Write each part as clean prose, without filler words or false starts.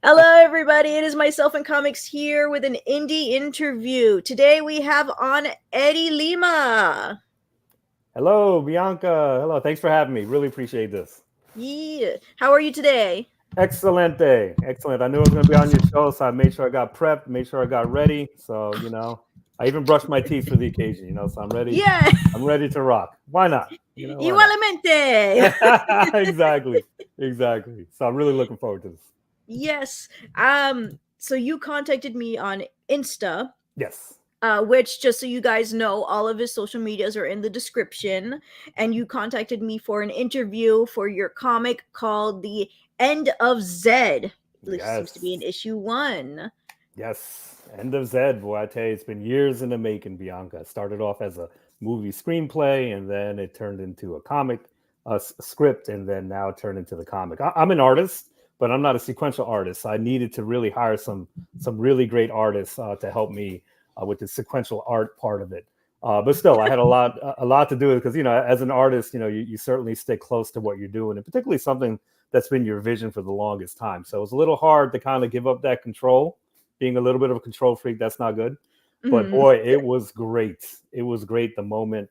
Hello, everybody. It is myself and Comics here with an indie interview. Today we have on Eddie Lima. Hello, Bianca. Hello. Thanks for having me. Really appreciate this. Yeah. How are you today? Excellent day. Excellent. I knew I was going to be on your show, so I made sure I got prepped, made sure I got ready. So, I even brushed my teeth for the occasion, so I'm ready. Yeah. I'm ready to rock. Why not? Why Igualmente. not? Exactly. So I'm really looking forward to this. Yes. So you contacted me on Insta. Yes. Which, just so you guys know, all of his social medias are in the description. And you contacted me for an interview for your comic called The End of Zed. Which seems to be in Yes. issue 1. Yes. End of Zed. Boy, I tell you, it's been years in the making, Bianca. It started off as a movie screenplay, and then it turned into a comic script, and then now it turned into the comic. I'm an artist, but I'm not a sequential artist. I needed to really hire some really great artists to help me with the sequential art part of it. But still, I had a lot to do with it because as an artist, you certainly stick close to what you're doing, and particularly something that's been your vision for the longest time. So it was a little hard to kind of give up that control. Being a little bit of a control freak, that's not good. But Mhm. boy, it was great. It was great the moment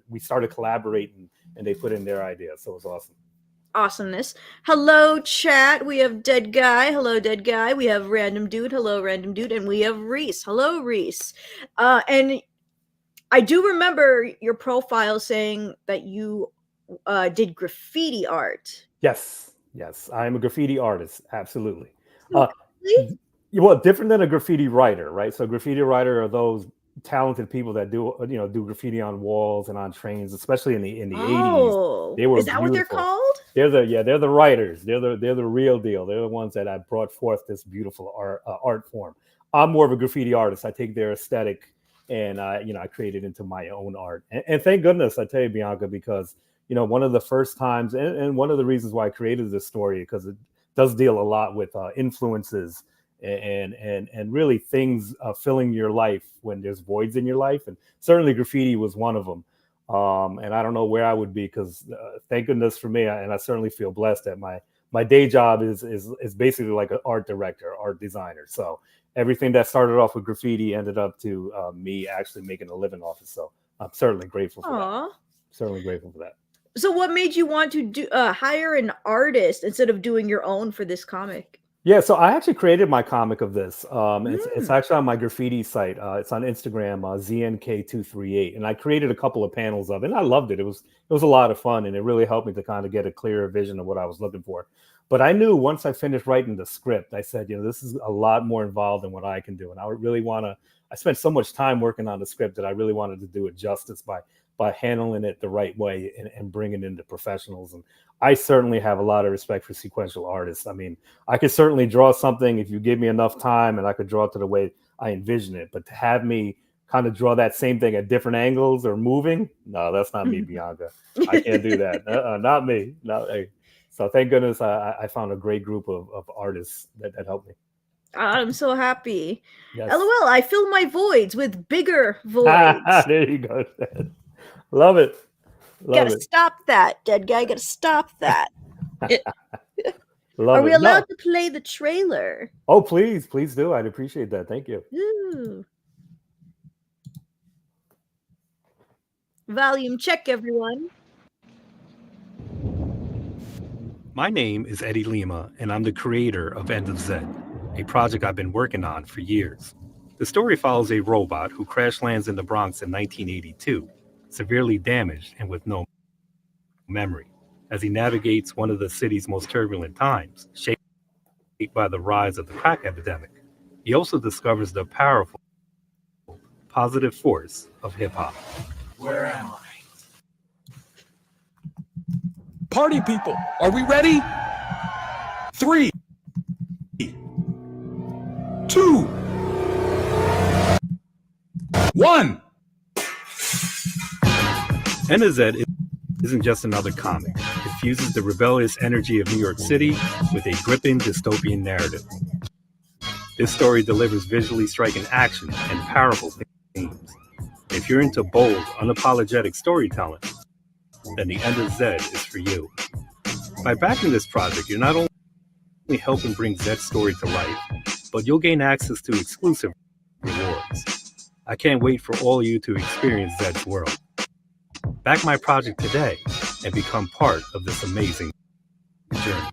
we started collaborating and they put in their ideas. So it was awesome. Awesomeness. Hello, chat. We have Dead Guy. Hello, Dead Guy. We have Random Dude. Hello, Random Dude. And we have Reese. Hello, Reese. And I do remember your profile saying that you did graffiti art. Yes, I'm a graffiti artist. Absolutely. So, Uh, well, different than a graffiti writer, right? So, graffiti writer are those talented people that do graffiti on walls and on trains, especially in the 80s. oh, They were is that what they're beautiful. called? They're the writers. They're the real deal. They're the ones that have brought forth this beautiful art form. I'm more of a graffiti artist. I take their aesthetic and I create it into my own art. And thank goodness, I tell you, Bianca, because one of the first times and one of the reasons why I created this story, because it does deal a lot with influences and really things filling your life when there's voids in your life, and certainly graffiti was one of them. And I don't know where I would be because thank goodness for me, and I certainly feel blessed that my day job is basically like an art director, art designer. So everything that started off with graffiti ended up to me actually making a living off it. So I'm certainly grateful for that. Aw. Certainly grateful for that. So, what made you want to do hire an artist instead of doing your own for this comic? Yeah, so I actually created my comic of this. It's Mm. actually on my graffiti site. It's on Instagram, ZNK238, and I created a couple of panels of it. And I loved it. It was a lot of fun, and it really helped me to kind of get a clearer vision of what I was looking for. But I knew once I finished writing the script, I said, this is a lot more involved than what I can do, and I would really want to. I spent so much time working on the script that I really wanted to do it justice by handling it the right way and bringing in the professionals. And I certainly have a lot of respect for sequential artists. I mean, I could certainly draw something if you give me enough time and I could draw it to the way I envision it. But to have me kind of draw that same thing at different angles or moving, no, that's not me, Bianca. I can't do that. Not me. No, hey. So thank goodness I found a great group of artists that helped me. I'm so happy. Yes. LOL, I fill my voids with bigger voids. There you go. Love it. Gotta Love it. stop that, dead guy. Gotta stop that. Are Love we it. No. allowed to play the trailer? Oh, please do. I'd appreciate that. Thank you. Ooh. Volume check, everyone. My name is Eddie Lima, and I'm the creator of End of Zed, a project I've been working on for years. The story follows a robot who crash lands in the Bronx in 1982, severely damaged and with no memory, as he navigates one of the city's most turbulent times, shaped by the rise of the crack epidemic. He also discovers the powerful, positive force of hip hop. Where am I? Party people, are we ready? 3, 2, 1. End of Zed isn't just another comic. It fuses the rebellious energy of New York City with a gripping dystopian narrative. This story delivers visually striking action and powerful themes. If you're into bold, unapologetic storytelling, then The End of Zed is for you. By backing this project, you're not only helping bring Zed's story to life, but you'll gain access to exclusive rewards. I can't wait for all of you to experience Zed's world. Back my project today and become part of this amazing journey.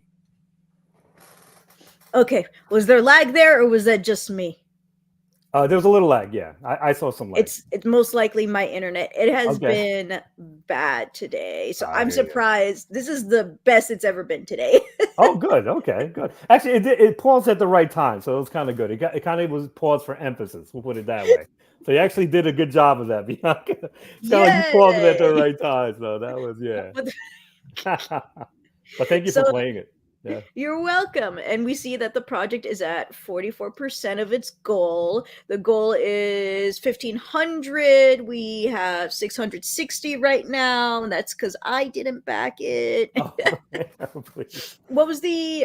Okay, was there lag there, or was that just me? There was a little lag, yeah. I saw some lag. It's most likely my internet. It has Okay. been bad today, so I I'm hear ya. surprised. This is the best it's ever been today. Oh, good. Okay, good. Actually, it paused at the right time, so it was kind of good. It kind of was paused for emphasis. We'll put it that way. So you actually did a good job of that, Bianca. It's kind of like you paused it at the Yay! right time. So that was But thank you So for playing it. Yeah. you're welcome. And we see that the project is at 44% of its goal. The goal is 1,500. We have 660 right now. And that's because I didn't back it. Oh, please.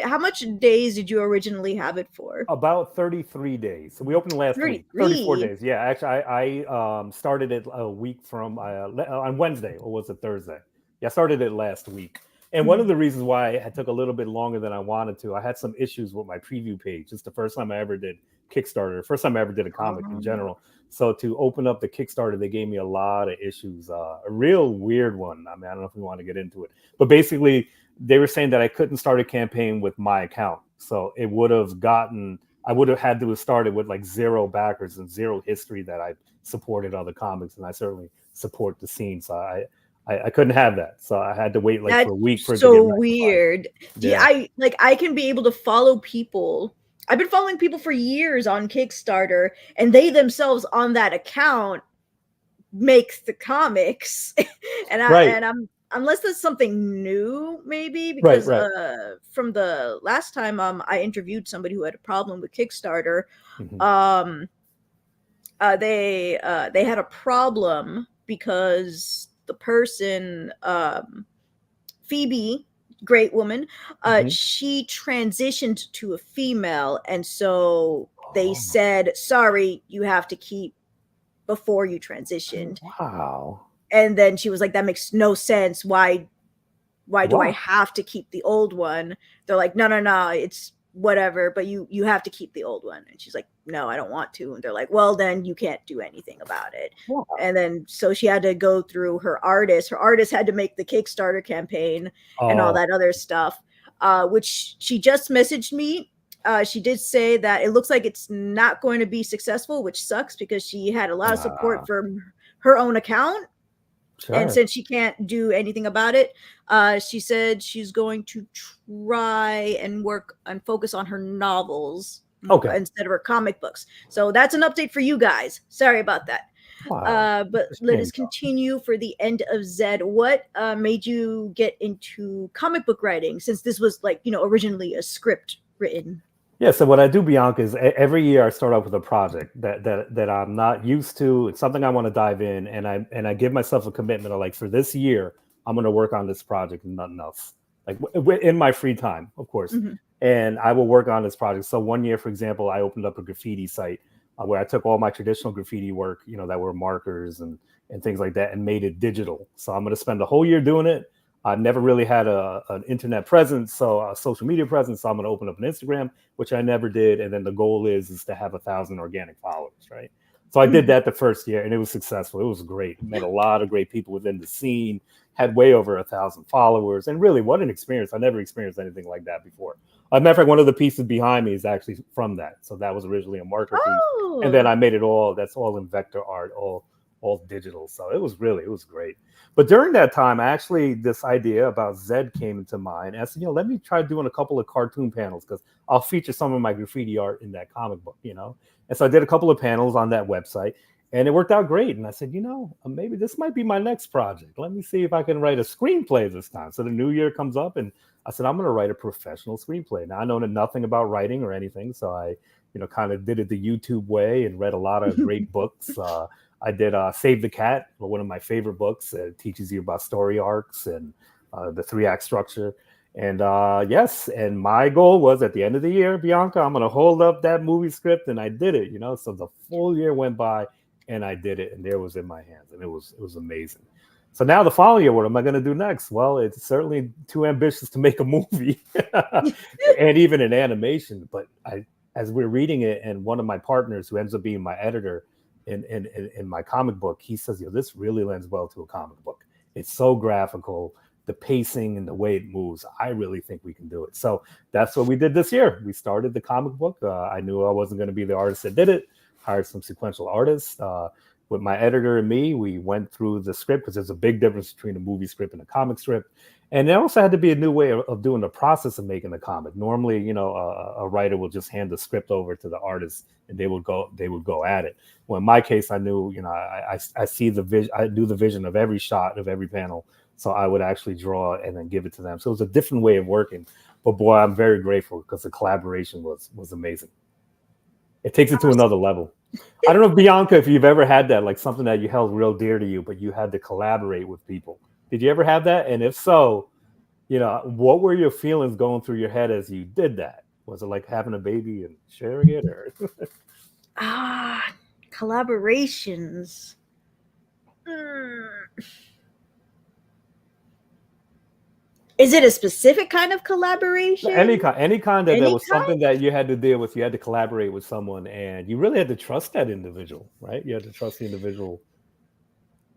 How much days did you originally have it for? About 33 days. So we opened last week. 34 33. days. Yeah, actually, I started it a week from on Wednesday, or was it Thursday? Yeah, I started it last week. And one of the reasons why it took a little bit longer than I wanted to, I had some issues with my preview page. It's the first time I ever did Kickstarter, first time I ever did a comic in general. So to open up the Kickstarter, they gave me a lot of issues. A real weird one. I mean, I don't know if we want to get into it, but basically they were saying that I couldn't start a campaign with my account. So it would have I would have had to have started with like 0 backers and 0 history that I supported other comics, and I certainly support the scene. So I couldn't have that, so I had to wait like for a week for it to so get rectified. weird. Yeah. I can be able to follow people. I've been following people for years on Kickstarter, and they themselves on that account make the comics. and Right. I'm unless there's something new, maybe Right. because from the last time I interviewed somebody who had a problem with Kickstarter. Mhm. They had a problem because the person, Phoebe, great woman, Mhm. she transitioned to a female, and so they Oh, said, sorry, you have to keep before you transitioned. wow. And then she was like, that makes no sense. Why do I Wow. have to keep the old one? They're like, no, it's whatever, but you have to keep the old one. And she's like, no, I don't want to. And they're like, well, then you can't do anything about it. Wow. And then so she had to go through her artist had to make the Kickstarter campaign and all Oh, that other stuff, which she just messaged me. She did say that it looks like it's not going to be successful, which sucks because she had a lot of support from her own account. And sure. since she can't do anything about it, she said she's going to try and work and focus on her novels Okay. instead of her comic books. So that's an update for you guys. Sorry about that. Wow. But It's a let shame, us continue for the end of Zed. What made you get into comic book writing, since this was originally a script written? Yeah, so what I do, Bianca, is every year I start off with a project that I'm not used to. It's something I want to dive in, and I give myself a commitment of like, for this year, I'm going to work on this project and nothing else. Like in my free time, of course, Mhm. and I will work on this project. So one year, for example, I opened up a graffiti site where I took all my traditional graffiti work, that were markers and things like that, and made it digital. So I'm going to spend the whole year doing it. I never really had an internet presence, so a social media presence. So I'm going to open up an Instagram, which I never did. And then the goal is to have 1,000 organic followers, right? So I did that the first year, and it was successful. It was great. Met a lot of great people within the scene, had way over 1,000 followers, and really, what an experience. I never experienced anything like that before. As a matter of fact, one of the pieces behind me is actually from that. So that was originally a marker piece. And then Oh, I made it that's all in vector art, all digital. So it was great. But during that time, this idea about Zed came into mind. And I said, let me try doing a couple of cartoon panels, because I'll feature some of my graffiti art in that comic book. And so I did a couple of panels on that website, and it worked out great. And I said, maybe this might be my next project. Let me see if I can write a screenplay this time. So the new year comes up, and I said, I'm going to write a professional screenplay. Now, I know nothing about writing or anything, so I, kind of did it the YouTube way and read a lot of great books. I did Save the Cat, one of my favorite books. It teaches you about story arcs and the 3-act structure. And yes, and my goal was at the end of the year, Bianca, I'm going to hold up that movie script, and I did it. So the full year went by, and I did it, and there it was in my hands, and it was amazing. So now the following year, what am I going to do next? Well, it's certainly too ambitious to make a movie and even an animation. But as we're reading it, and one of my partners who ends up being my editor in my comic book, he says, this really lends well to a comic book. It's so graphical, the pacing and the way it moves. I really think we can do it. So that's what we did this year. We started the comic book. I knew I wasn't going to be the artist that did it. Hired some sequential artists. With my editor and me, we went through the script, because there's a big difference between a movie script and a comic script. And there also had to be a new way of doing the process of making the comic. Normally, a writer will just hand the script over to the artist and they would go at it. Well, in my case, I knew, I see the vision, I do the vision of every shot of every panel. So I would actually draw and then give it to them. So it was a different way of working. But boy, I'm very grateful, because the collaboration was amazing. It takes it to another level. I don't know, Bianca, if you've ever had that, like something that you held real dear to you, but you had to collaborate with people. Did you ever have that? And if so, what were your feelings going through your head as you did that? Was it like having a baby and sharing it, or? Collaborations. Is it a specific kind of collaboration? Any kind that there was something that you had to deal with. You had to collaborate with someone, and you really had to trust that individual, right? You had to trust the individual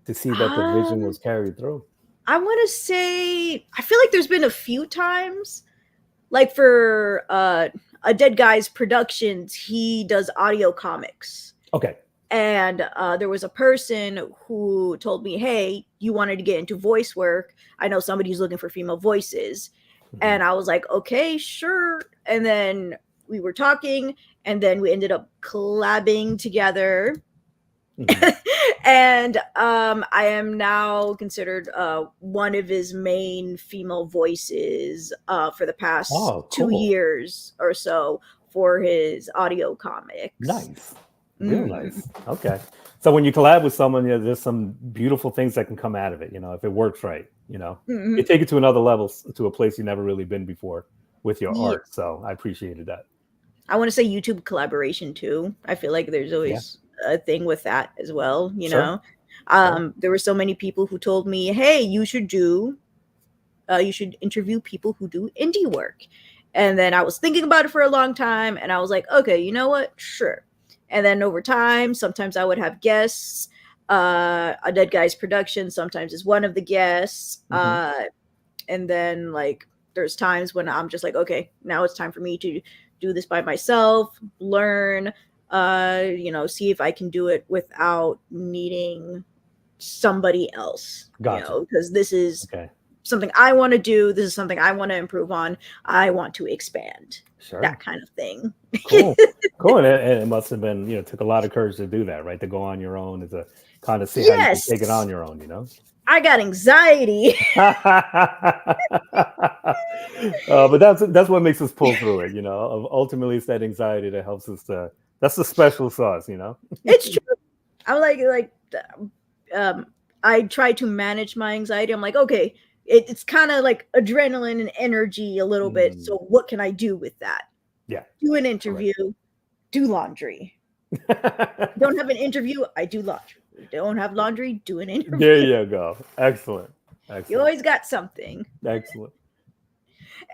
to see that the vision was carried through. I want to say, I feel like there's been a few times, like for a Dead Guy's Productions, he does audio comics. Okay. And there was a person who told me, hey, you wanted to get into voice work. I know somebody who's looking for female voices. Mm-hmm. And I was like, okay, sure. And then we were talking, and then we ended up collabing together. Mm-hmm. And I am now considered one of his main female voices for the past 2 years or so for his audio comics. Nice. Real nice. Okay. So when you collab with someone, there's some beautiful things that can come out of it, if it works right, mm-hmm. You take it to another level, to a place you've never really been before with your art. So I appreciated that. I want to say YouTube collaboration too. I feel like there's always a thing with that as well, Sure. There were so many people who told me, hey, you should interview people who do indie work. And then I was thinking about it for a long time, and I was like, okay, you know what? Sure. And then over time, sometimes I would have guests. A Dead Guy's Production sometimes is one of the guests. Mm-hmm. And then there's times when I'm just like, okay, now it's time for me to do this by myself, learn, see if I can do it without needing somebody else. Gotcha. Because this is something I want to do. This is something I want to improve on. I want to expand. Sure. That kind of thing. Cool. And it must have been, took a lot of courage to do that, right? To go on your own, to kind of see how you can take it on your own, I got anxiety. But that's what makes us pull through it, Ultimately, it's that anxiety that helps us that's the special sauce, It's true. I'm I try to manage my anxiety. I'm like, okay, it's kind of like adrenaline and energy a little bit. So what can I do with that? Yeah. Do an interview, do laundry. Don't have an interview, I do laundry. Don't have laundry, do an interview. There you go. Excellent. You always got something. Excellent.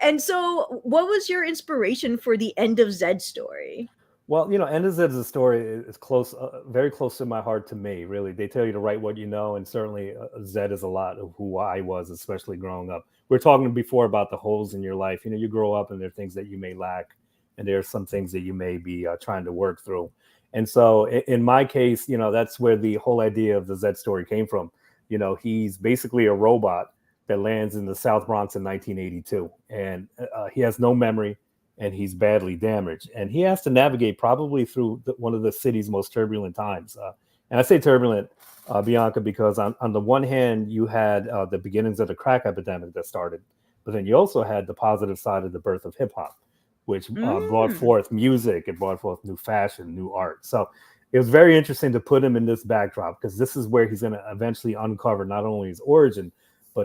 And so what was your inspiration for the End of Zed story? Well, End of Zed is a story is close, very close to my heart to me, really. They tell you to write what you know, and certainly Zed is a lot of who I was, especially growing up. We were talking before about the holes in your life. You grow up and there are things that you may lack, and there are some things that you may be trying to work through. And so in my case, that's where the whole idea of the Zed story came from. He's basically a robot that lands in the South Bronx in 1982, and he has no memory. And he's badly damaged, and he has to navigate probably through one of the city's most turbulent times. And I say turbulent, Bianca, because on the one hand, you had the beginnings of the crack epidemic that started, but then you also had the positive side of the birth of hip hop, which brought forth music, it brought forth new fashion, new art. So it was very interesting to put him in this backdrop, because this is where he's going to eventually uncover not only his origin,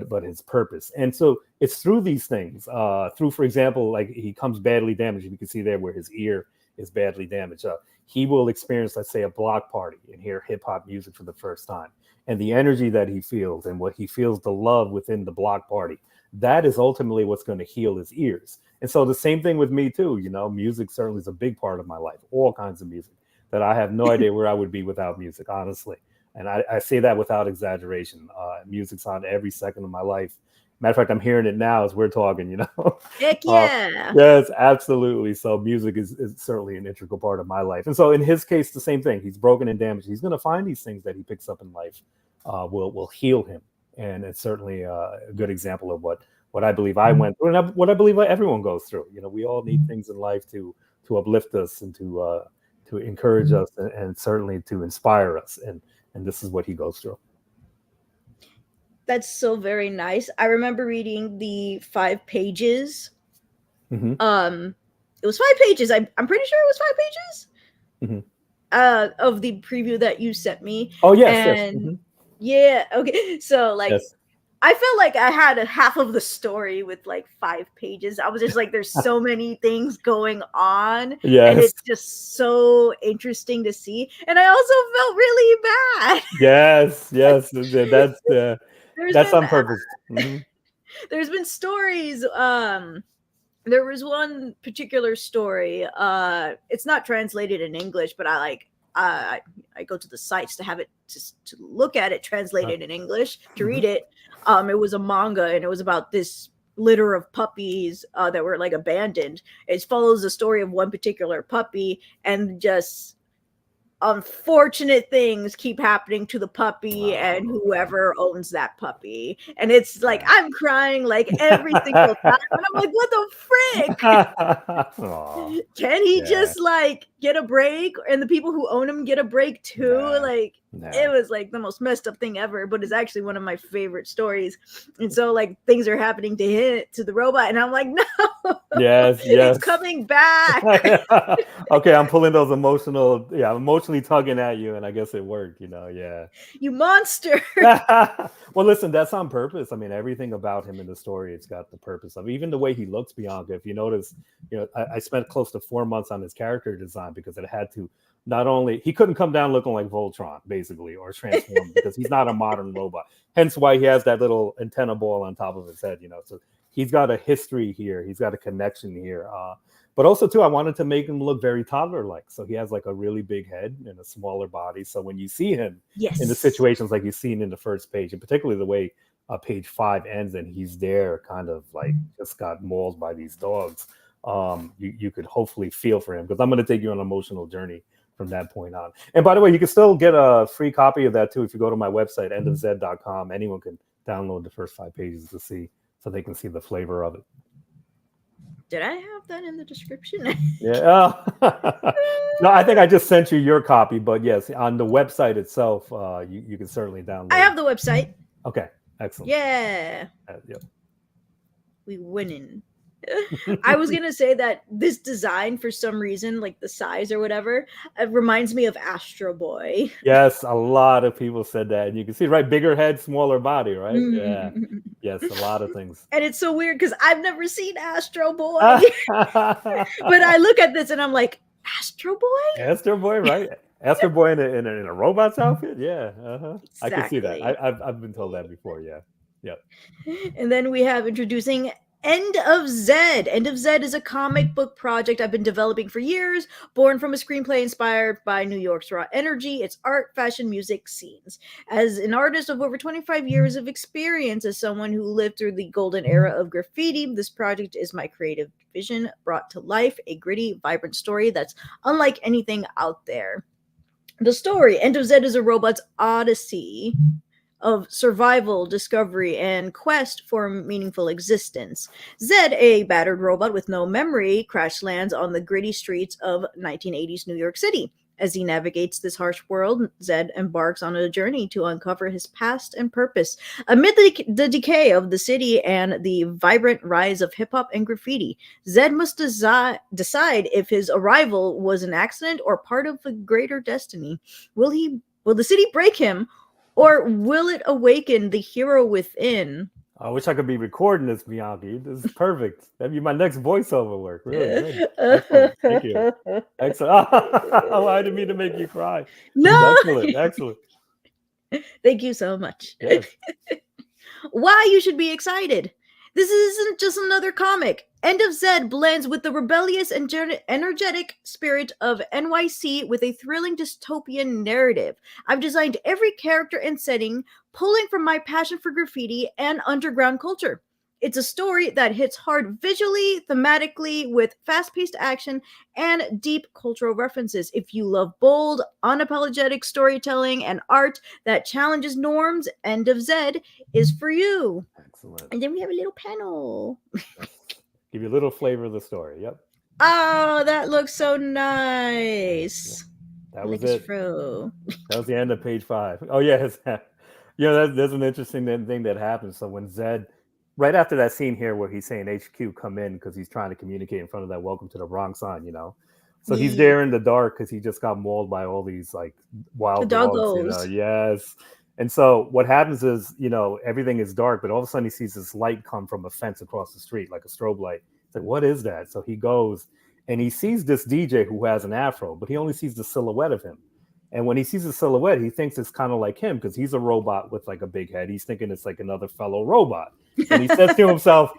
but his purpose. And so it's through these things, for example, like he comes badly damaged. You can see there where his ear is badly damaged. He will experience, let's say, a block party and hear hip hop music for the first time, and the energy that he feels and what he feels, the love within the block party, that is ultimately what's going to heal his ears. And so the same thing with me too. Music certainly is a big part of my life. All kinds of music that I have no idea where I would be without music, honestly. And I say that without exaggeration. Music's on every second of my life. Matter of fact, I'm hearing it now as we're talking. Heck yeah. Yes, absolutely. So music is certainly an integral part of my life. And so in his case, the same thing. He's broken and damaged. He's going to find these things that he picks up in life will heal him. And it's certainly a good example of what I believe I went through, and what I believe everyone goes through. We all need things in life to uplift us and to encourage us, and certainly to inspire us. And this is what he goes through. That's so very nice. I remember reading the 5 pages. Mm-hmm. It was 5 pages. I'm pretty sure it was 5 pages. Mm-hmm. Of the preview that you sent me. Oh yes, and yes. Mm-hmm. yeah, okay. So like, Yes. I felt like I had a half of the story with like 5 pages. I was just like, there's so many things going on, and Yes. it's just so interesting to see. And I also felt really bad. Yes. That's on Been purpose. Mm-hmm. there's been stories. There was one particular story. It's not translated in English, but I go to the sites to have it to look at it translated in English to read it. It was a manga, and it was about this litter of puppies that were like abandoned. It follows the story of one particular puppy, and just unfortunate things keep happening to the puppy and whoever owns that puppy. And it's like, I'm crying like every single time. And I'm like, what the frick? Can he just like get a break? And the people who own him get a break too? It was like the most messed up thing ever, but it's actually one of my favorite stories. And so like things are happening to the robot, and I'm like, no, yes, it's coming back. Okay, I'm pulling those emotionally tugging at you, and I guess it worked. Yeah. You monster. Well, listen, that's on purpose. I mean, everything about him in the story, it's got the purpose of even the way he looks, Bianca. If you notice, I spent close to 4 months on his character design because it had to. Not only he couldn't come down looking like Voltron, basically, or transform because he's not a modern robot. Hence why he has that little antenna ball on top of his head. So he's got a history here. He's got a connection here. But also too, I wanted to make him look very toddler-like. So he has like a really big head and a smaller body. So when you see him in the situations like you've seen in the first page, and particularly the way page 5 ends, and he's there, kind of like just got mauled by these dogs. You could hopefully feel for him, because I'm going to take you on an emotional journey from that point on. And by the way, you can still get a free copy of that too if you go to my website, endofzed.com. Anyone can download the first 5 pages to see, so they can see the flavor of it. Did I have that in the description? Yeah. No, I think I just sent you your copy, but yes, on the website itself, you can certainly download. I have the website. Okay, excellent. Yeah. Yep. We winning. I was gonna say that this design, for some reason, like the size or whatever, it reminds me of Astro Boy. Yes, a lot of people said that, and you can see, right, bigger head, smaller body, right? Yeah. Yes, a lot of things. And it's so weird because I've never seen Astro Boy, but I look at this and I'm like, Astro Boy? Astro Boy, right? Astro Boy in a robot's outfit? Yeah. Exactly. I can see that. I've been told that before. Yeah. Yep. And then we have introducing End of Zed. End of Zed is a comic book project I've been developing for years, born from a screenplay inspired by New York's raw energy, its art, fashion, music, scenes. As an artist of over 25 years of experience, as someone who lived through the golden era of graffiti, this project is my creative vision brought to life, a gritty, vibrant story that's unlike anything out there. The story, End of Zed, is a robot's odyssey of survival, discovery, and quest for meaningful existence. Zed, a battered robot with no memory, crash lands on the gritty streets of 1980s New York City. As he navigates this harsh world, Zed embarks on a journey to uncover his past and purpose. Amid the decay of the city and the vibrant rise of hip-hop and graffiti, Zed must decide if his arrival was an accident or part of a greater destiny. Will the city break him, or will it awaken the hero within? I wish I could be recording this, Bianchi. This is perfect. That'd be my next voiceover work. Really good. Excellent. Thank you. Excellent. Oh, I didn't mean to make you cry. This is No, excellent. Excellent. thank you so much. Yes. Why you should be excited. This isn't just another comic. End of Zed blends with the rebellious and energetic spirit of NYC with a thrilling dystopian narrative. I've designed every character and setting, pulling from my passion for graffiti and underground culture. It's a story that hits hard visually, thematically, with fast paced action and deep cultural references. If you love bold, unapologetic storytelling and art that challenges norms, End of Zed is for you. Excellent. And then we have a little panel. Yes. Give you a little flavor of the story. Yep. Oh, that looks so nice. That was Like it. fro. That was the end of page 5. Oh, yes. That's an interesting thing that happens. So when Zed, right after that scene here where he's saying HQ come in because he's trying to communicate in front of that welcome to the Bronx sign, So he's Yeah. there in the dark because he just got mauled by all these like wild The dogs, doggos. Yes. And so what happens is, everything is dark, but all of a sudden he sees this light come from a fence across the street, like a strobe light. It's like, what is that? So he goes and he sees this DJ who has an afro, but he only sees the silhouette of him. And when he sees the silhouette, he thinks it's kind of like him because he's a robot with like a big head. He's thinking it's like another fellow robot. And he says to himself,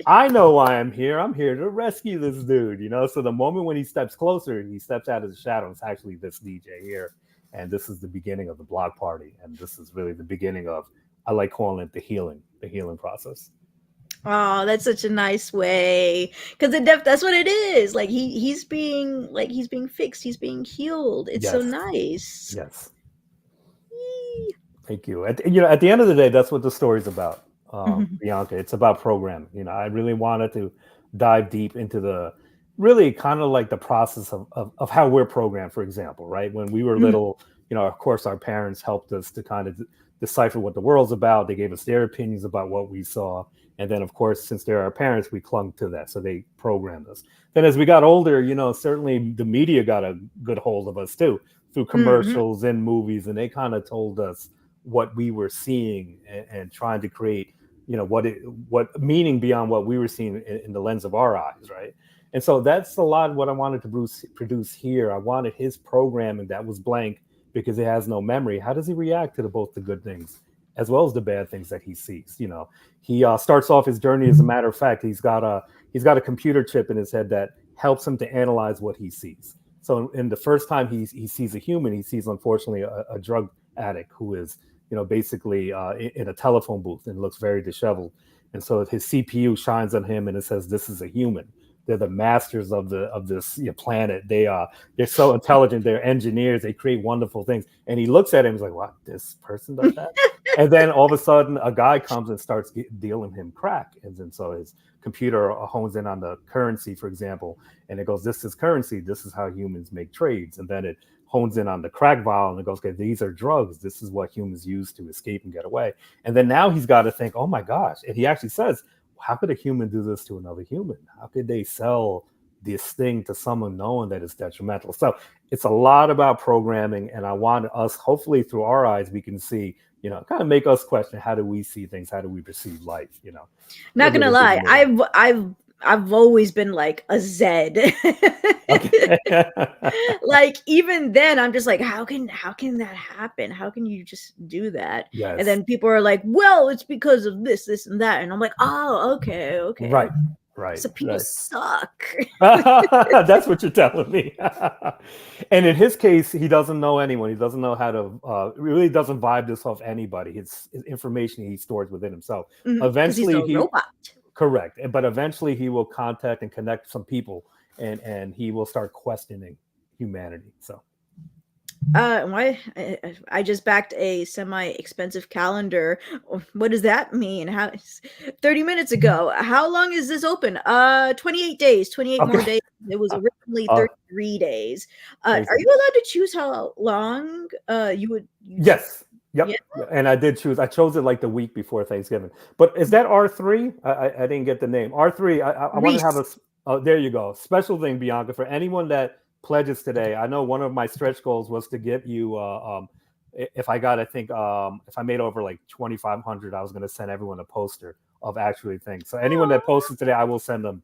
I know why I'm here. I'm here to rescue this dude, So the moment when he steps closer, he steps out of the shadow. It's actually this DJ here. And this is the beginning of the block party. And this is really the beginning of, I like calling it the healing process. Oh, that's such a nice way. Because that's what it is. Like he's being fixed. He's being healed. It's so nice. Yes. Thank you. At the end of the day, that's what the story's about, Bianca. It's about programming. I really wanted to dive deep into the really kind of like the process of how we're programmed, for example, right? When we were little, of course, our parents helped us to kind of decipher what the world's about. They gave us their opinions about what we saw. And then, of course, since they're our parents, we clung to that. So they programmed us. Then as we got older, certainly the media got a good hold of us, too, through commercials and movies. And they kind of told us what we were seeing and trying to create, what meaning beyond what we were seeing in the lens of our eyes, right? And so that's a lot of what I wanted to produce here. I wanted his programming that was blank because it has no memory. How does he react to both the good things as well as the bad things that he sees? He starts off his journey. As a matter of fact, he's got a computer chip in his head that helps him to analyze what he sees. So in the first time he sees a human, he sees, unfortunately, a drug addict who is, basically in a telephone booth and looks very disheveled. And so his CPU shines on him and it says, this is a human. They're the masters of this planet. They're so intelligent. They're engineers. They create wonderful things. And he looks at him. He's like, "What? This person does that?" And then all of a sudden, a guy comes and starts dealing him crack. And then so his computer hones in on the currency, for example, and it goes, "This is currency. This is how humans make trades." And then it hones in on the crack vial and it goes, "Okay, these are drugs. This is what humans use to escape and get away." And then now he's got to think, "Oh my gosh!" And he actually says, how could a human do this to another human? How could they sell this thing to someone knowing that it's detrimental? So it's a lot about programming. And I want us, hopefully through our eyes, we can see, kind of make us question, how do we see things? How do we perceive life? Not gonna lie. I've always been like a Zed. Like even then I'm just like, how can that happen? How can you just do that? Yes. And then people are like, well, it's because of this and that. And I'm like, oh, okay. Right. So people suck. That's what you're telling me. And in his case, he doesn't know anyone. He doesn't know how to, really doesn't vibe this off anybody. It's information he stores within himself. Eventually, he's a robot. Correct. But eventually he will contact and connect some people and he will start questioning humanity. So. Why? I just backed a semi-expensive calendar. What does that mean? 30 minutes ago. How long is this open? 28 days. 28 more days. It was originally 33 days. Are you allowed to choose how long you would? Yes. Yep. Yeah. And I chose it like the week before Thanksgiving. But is that R3? I didn't get the name. R3. I want to have there you go. Special thing, Bianca, for anyone that pledges today. I know one of my stretch goals was to get you if I got, I think if I made over like 2,500, I was going to send everyone a poster of actually things. So anyone that posted today, I will send them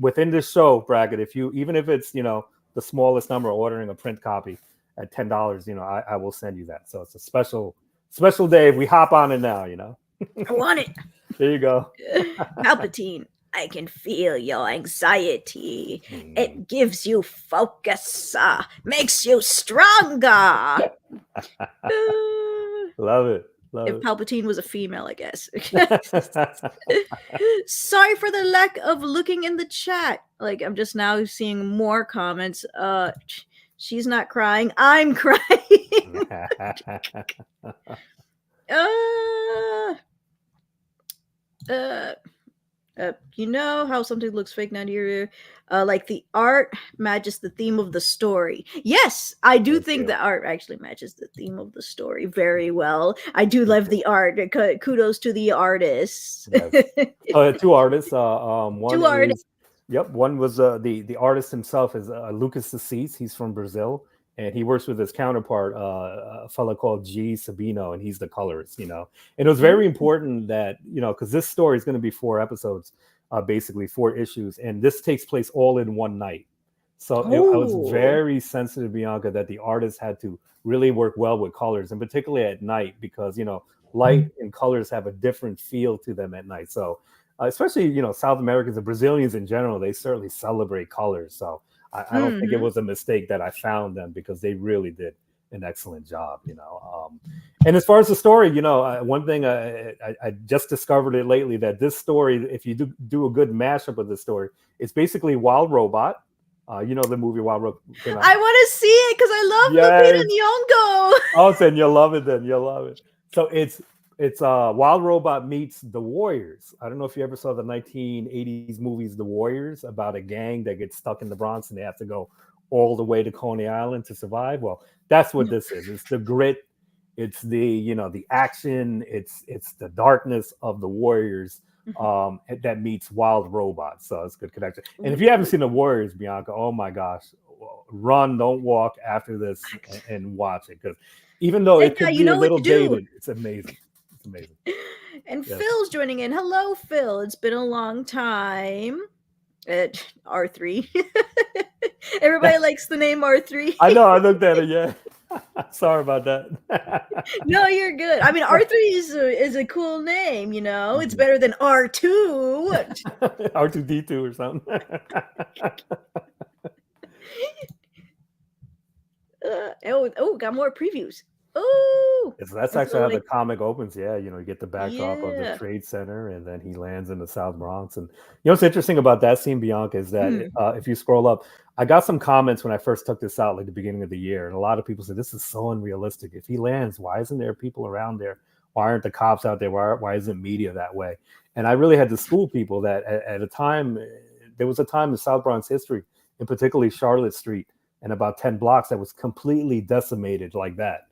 within this show bracket. If you, even if it's, the smallest number, ordering a print copy at $10, I will send you that. So it's a special day. We hop on it now, I want it. There you go. Palpatine, I can feel your anxiety. It gives you focus, makes you stronger. Love it. If Palpatine was a female, I guess. Sorry for the lack of looking in the chat. Like, I'm just now seeing more comments. She's not crying. I'm crying. You know how something looks fake now here? Like the art matches the theme of the story. Yes, I do think the art actually matches the theme of the story very well. I do love the art. Kudos to the artists. Yes. Two artists. One was the artist himself is Lucas Assis. He's from Brazil, and he works with his counterpart, a fellow called G. Sabino, and he's the colorist. And it was very important that because this story is going to be 4 episodes, basically 4 issues, and this takes place all in one night. So I was very sensitive, Bianca, that the artist had to really work well with colors, and particularly at night, because light and colors have a different feel to them at night. So especially South Americans and Brazilians in general, they certainly celebrate colors. So I don't think it was a mistake that I found them, because they really did an excellent job. And as far as the story, one thing I just discovered it lately, that this story, if you do a good mashup of the story, it's basically Wild Robot. The movie Wild Robot. I want to see it because I love Lupita Nyong'o. Oh, then you'll love it. You'll love it. So it's Wild Robot meets The Warriors. I don't know if you ever saw the 1980s movies The Warriors, about a gang that gets stuck in the Bronx and they have to go all the way to Coney Island to survive. Well, that's what this is. It's the grit, it's the the action, it's the darkness of The Warriors that meets Wild Robot. So it's a good connection. And if you haven't seen The Warriors, Bianca, oh my gosh, run, don't walk after this and watch it, because even though it could be a little dated, it's amazing. It's amazing. And yes. Phil's joining in. Hello, Phil. It's been a long time. At R3. Everybody likes the name R3. I know. I looked at it. Yeah. Sorry about that. No, you're good. I mean, R3 is a cool name. It's better than R2. R2D2 or something. Got more previews. Oh, so that's actually how the comic opens. Yeah, you get the backdrop of the Trade Center, and then he lands in the South Bronx. And what's interesting about that scene, Bianca, is that if you scroll up, I got some comments when I first took this out, like the beginning of the year, and a lot of people said this is so unrealistic. If he lands, why isn't there people around there? Why aren't the cops out there? Why isn't media that way? And I really had to school people that at a time, there was a time in South Bronx history, and particularly Charlotte Street, and about 10 blocks that was completely decimated like that.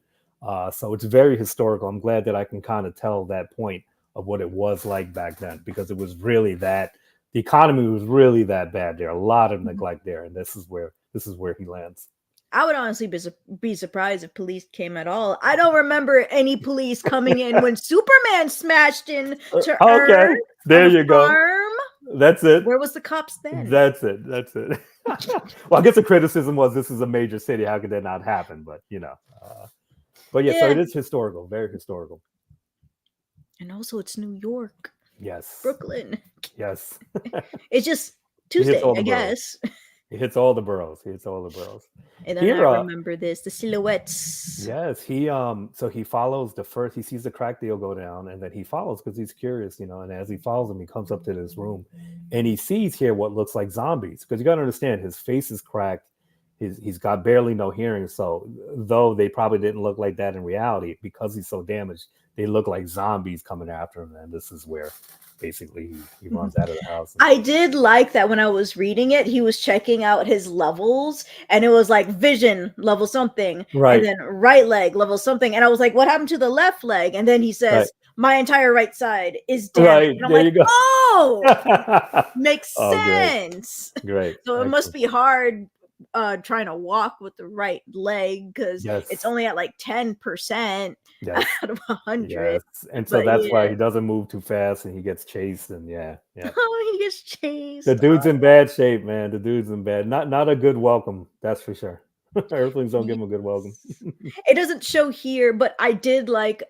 So it's very historical. I'm glad that I can kind of tell that point of what it was like back then, because it was really that the economy was really that bad there. A lot of neglect there, and this is where he lands. I would honestly be surprised if police came at all. I don't remember any police coming in when Superman smashed in to Earth. There you go. That's it. Where was the cops then? That's it. Well, I guess the criticism was this is a major city. How could that not happen? But But so it is historical, very historical. And also it's New York. Yes. Brooklyn. Yes. It's just Tuesday, I guess. He hits all the boroughs. And then I remember the silhouettes. Yes, he follows he sees the crack deal go down, and then he follows because he's curious, and as he follows him, he comes up to this room and he sees here what looks like zombies. Because you gotta understand, his face is cracked. He's got barely no hearing, so though they probably didn't look like that in reality, because he's so damaged, they look like zombies coming after him. And this is where basically he runs out of the house. I did like that when I was reading it, he was checking out his levels, and it was like vision level something, right, and then right leg level something, and I was like, what happened to the left leg? And then he says, my entire right side is damaged. Right. And I'm there oh, makes sense. Great. So it must be hard trying to walk with the right leg, because it's only at like 10%. Yes. out of 100. Yes. And so But that's why yeah. he doesn't move too fast and he gets chased. And yeah. Oh, he gets The chased. dude's in bad shape, man. The dude's in bad. Not a good welcome, that's for sure. Earthlings don't give him a good welcome. Yes. It doesn't show here, but I did like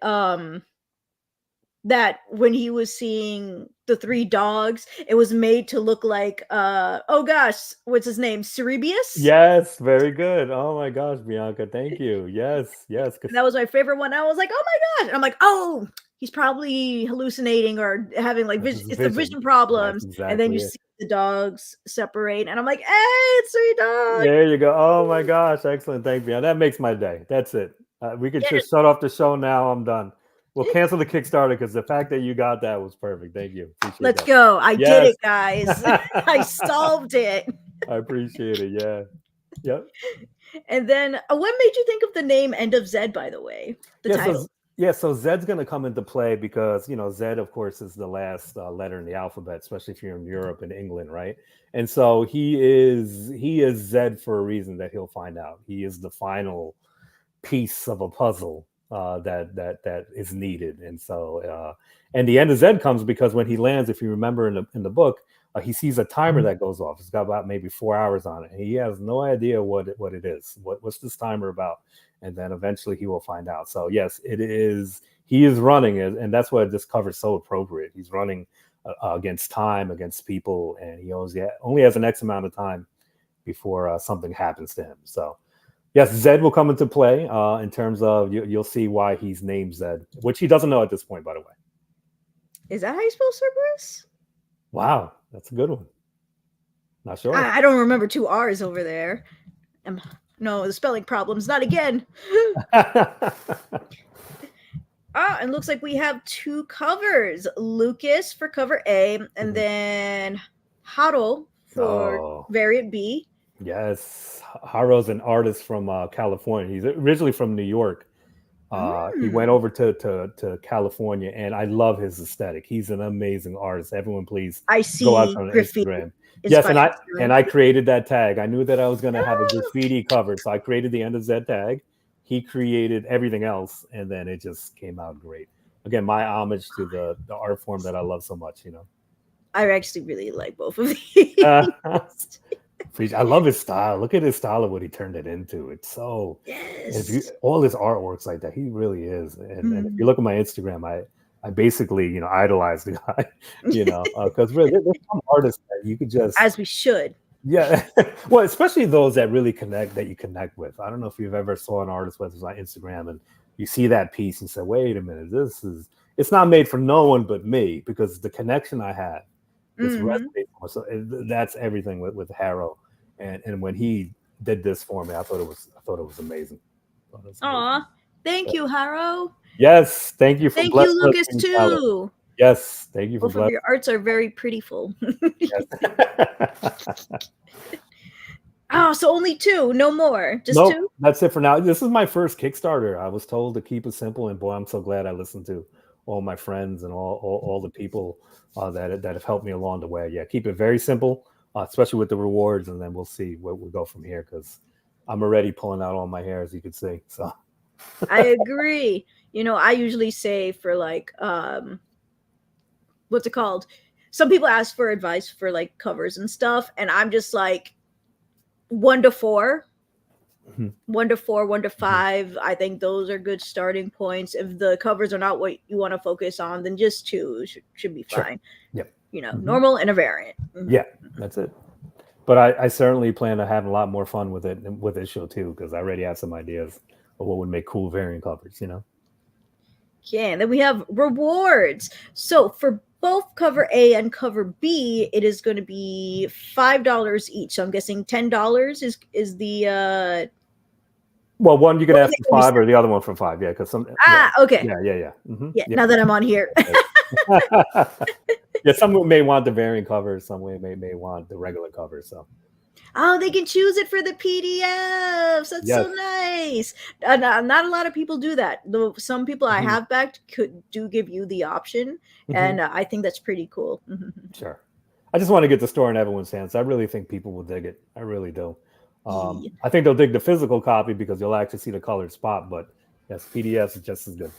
that when he was seeing the three dogs, it was made to look like oh gosh, what's his name? Cerebius? Yes, very good. Oh my gosh, Bianca, thank you. Yes, yes. That was my favorite one. I was like, oh my gosh. And I'm like, oh, he's probably hallucinating or having like This vision. is It's the vision. vision That's problems. And then you exactly it. see the dogs separate, and I'm like, hey, it's three dogs. There you go. Oh my gosh, excellent. Thank you. That makes my day. That's it. We could Yes. just shut off the show now. I'm done. We'll cancel the Kickstarter because the fact that you got that was perfect. Thank you. Appreciate Let's that. go. I did Yes. it, guys. I solved it. I appreciate it. Yeah. Yep. And then what made you think of the name End of Zed, by the way? The Yeah. title. So Zed's going to come into play because Zed, of course, is the last letter in the alphabet, especially if you're in Europe and England, right? And so he is Zed for a reason that he'll find out. He is the final piece of a puzzle that is needed. And so and the end of Zed comes because when he lands, if you remember in the book, he sees a timer that goes off. It's got about maybe 4 hours on it, and he has no idea what it is. What's this timer about? And then eventually he will find out. So yes, it is. He is running, and that's what this cover is so appropriate. He's running against time, against people, and he only has an X amount of time before something happens to him. So yes, Zed will come into play in terms of you'll see why he's named Zed, which he doesn't know at this point, by the way. Is that how you spell Cerberus? Wow, that's a good one. Not sure. I don't remember two R's over there. No, the spelling problems. Not again. And looks like we have two covers. Lucas for cover A, and then Haro for variant B. Yes, Haro's an artist from California. He's originally from New York. He went over to California, and I love his aesthetic. He's an amazing artist. Everyone, please go out on Instagram. Yes, and I created that tag. I knew that I was going to have a graffiti cover, so I created the End of Zed tag. He created everything else, and then it just came out great. Again, my homage to the art form that I love so much. I actually really like both of these. I love his style. Look at his style of what he turned it into. It's so all his artworks like that. He really is. And if you look at my Instagram, I basically idolize the guy. Because really, there's some artists that you could just as we should. Yeah, well, especially those that really you connect with. I don't know if you've ever saw an artist, whether it's on Instagram, and you see that piece and say, "Wait a minute, it's not made for no one but me," because the connection I had. This resonates. So that's everything with Haro, and when he did this for me, I thought it was amazing. Aw, thank you, Haro. Yes, thank you. Thank you, Lucas, too. Yes, thank you for both of your arts are very prettyful. Oh, so only two, no more, just two. That's it for now. This is my first Kickstarter. I was told to keep it simple, and boy, I'm so glad I listened to all my friends and all the people that have helped me along the way. Yeah, keep it very simple, especially with the rewards, and then we'll see where we go from here. Because I'm already pulling out all my hair, as you can see. So I agree. I usually say for like what's it called? Some people ask for advice for like covers and stuff, and I'm just like 1 to 4. 1 to 4, 1 to 5. I think those are good starting points. If the covers are not what you want to focus on, then just 2 should be fine. Sure. Yep. Normal and a variant. Yeah, that's it. But I certainly plan to have a lot more fun with it and with this show too, because I already have some ideas of what would make cool variant covers. Yeah, and then we have rewards. So for both cover A and cover B, it is going to be $5 each. So I'm guessing $10 is the. Well, one you can ask for 5 or the other one for 5. Yeah, because some. Okay. Yeah. Yeah. Now that I'm on here. Yeah, some may want the variant cover, some may want the regular cover. So. Oh, they can choose it for the PDFs. That's so nice. Not a lot of people do that. Though some people I have backed do give you the option, and I think that's pretty cool. Sure. I just want to get the store in everyone's hands. I really think people will dig it. I really do. I think they'll dig the physical copy because you'll actually see the colored spot. But yes, PDFs is just as good.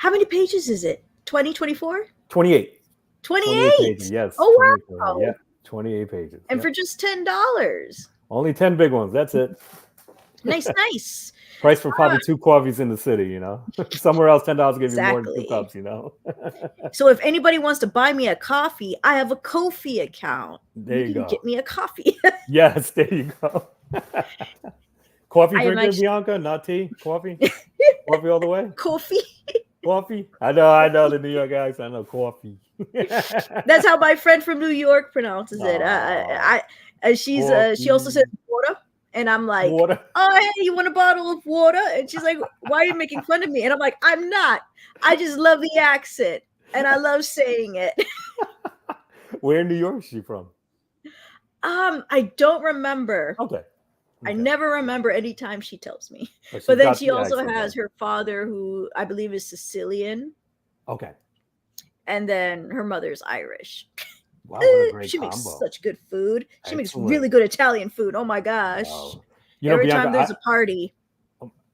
How many pages is it? 20, 24? 28. 28 pages. 28. Yes. Oh 28 pages. wow. Yeah. 28 pages. And Yep. for just $10. Only 10 big ones. That's it. Nice, nice. Price for probably 2 coffees in the city, you know. Somewhere else, $10 give you more than 2 Exactly. cups, you know. So if anybody wants to buy me a coffee, I have a Ko-fi account. There you can go. Get me a coffee. Yes, there you go. Coffee I am drinker, actually- Bianca, not tea. Coffee. Coffee all the way. Coffee. Coffee. I know the New York accent. I know coffee. That's how my friend from New York pronounces it. She also says water, and I'm like, Water. oh hey, you want a bottle of water? And she's like, why are you making fun of me? And I'm like, I'm not. I just love the accent, and I love saying it. Where in New York is she from? I don't remember. Okay. I never remember any time she tells me. But But then got she the also accent has down. her father, who I believe is Sicilian, Okay. and then her mother's Irish. Wow, what a great She combo. makes such good food. She makes Excellent. really good Italian food. Oh my gosh. Wow. You know, Every Bianca, time there's a party.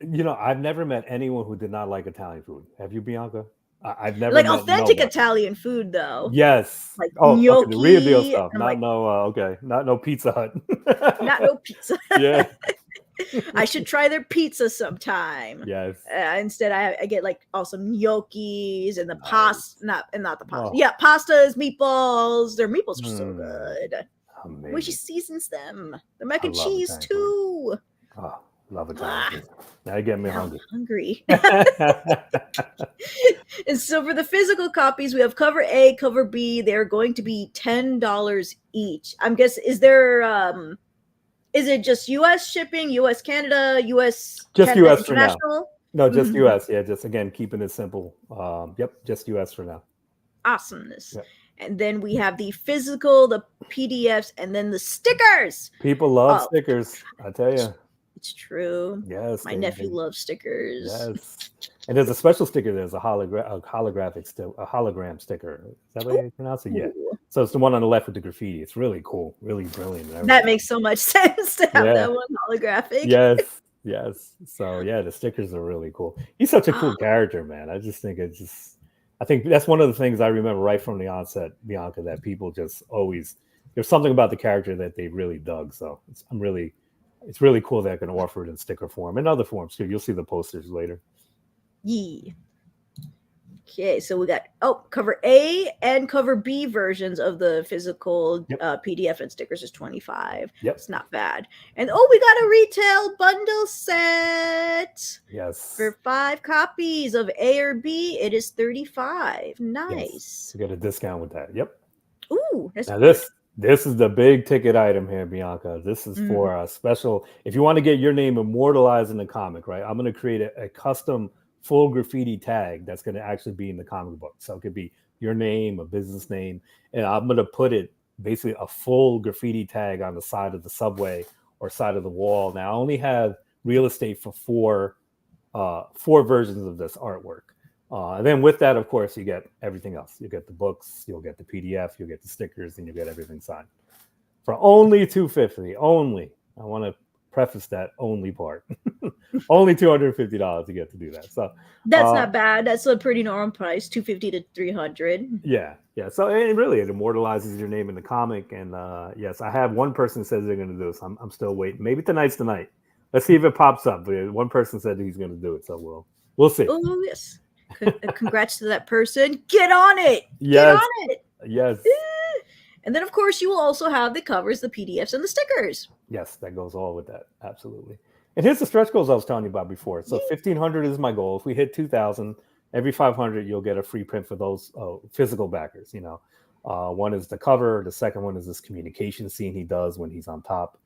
you know, I've never met anyone who did not like Italian food. Have you, Bianca? I've never Like met authentic nobody. Italian food though. Yes. Like Okay, the real deal gnocchi stuff. and Not like- not no Pizza Hut. Not no pizza. Yeah. I should try their pizza sometime. Yes. Instead, I get like awesome gnocchis and the Nice. pasta, not the pasta. Oh. Yeah, pastas, meatballs. Their meatballs are so Mm. good. Amazing. The way she seasons them. The mac and love cheese Italian too. Oh, love Italian food. Now you get me Now I'm hungry. hungry. And so for the physical copies, we have cover A, cover B. They're going to be $10 each. I'm guessing, is it just US shipping, US Canada, US Just Canada US for now. international? No, just Mhm. US. Yeah, just again keeping it simple. Yep, just US for now. Awesomeness. Yep. And then we have the physical, the PDFs, and then the stickers. People love Oh. stickers. I tell you. It's true. Yes. My nephew loves stickers. Yes. And there's a special sticker. There's a holographic a hologram sticker. Is that what you pronounce it? Yeah. Ooh. So it's the one on the left with the graffiti. It's really cool, really brilliant. and That everything. makes so much sense to have Yeah. that one holographic. Yes. Yes. So yeah, the stickers are really cool. He's such a cool character, man. I just think I think that's one of the things I remember right from the onset, Bianca, that people just always there's something about the character that they really dug. So it's really cool that I can offer it in sticker form and other forms too. You'll see the posters later. Yeah. Okay, so we got cover A and cover B versions of the physical Yep. PDF and stickers is $25. Yep. It's not bad. And we got a retail bundle set Yes. for 5 copies of A or B. It is $35. Yes. Nice. You get a discount with that. Yep. Ooh, that's Now good. this is the big ticket item here, Bianca. This is for a special. If you want to get your name immortalized in the comic, right? I'm going to create a custom full graffiti tag that's going to actually be in the comic book. So it could be your name, a business name, and I'm going to put it basically a full graffiti tag on the side of the subway or side of the wall. Now I only have real estate for four versions of this artwork. And then with that, of course, you get everything else. You get the books, you'll get the PDF, you'll get the stickers, and you get everything signed for only $250. Only. I want to preface that only part. Only $250 to get to do that. So That's not bad. That's a pretty normal price, $250 to $300. yeah. So it immortalizes your name in the comic. And yes, I have one person says they're going to do this. I'm still waiting. Maybe tonight's the night. Let's see if it pops up. But one person said he's going to do it, so we'll see. Oh yes. Congrats to that person. Get on it. Yes. Get on it. Yes. And then, of course, you will also have the covers, the PDFs, and the stickers. Yes, that goes all with that. Absolutely. And here's the stretch goals I was telling you about before. So 1,500 is my goal. If we hit 2,000, every 500, you'll get a free print for those physical backers. You know, one is the cover. The second one is this communication scene he does when he's on top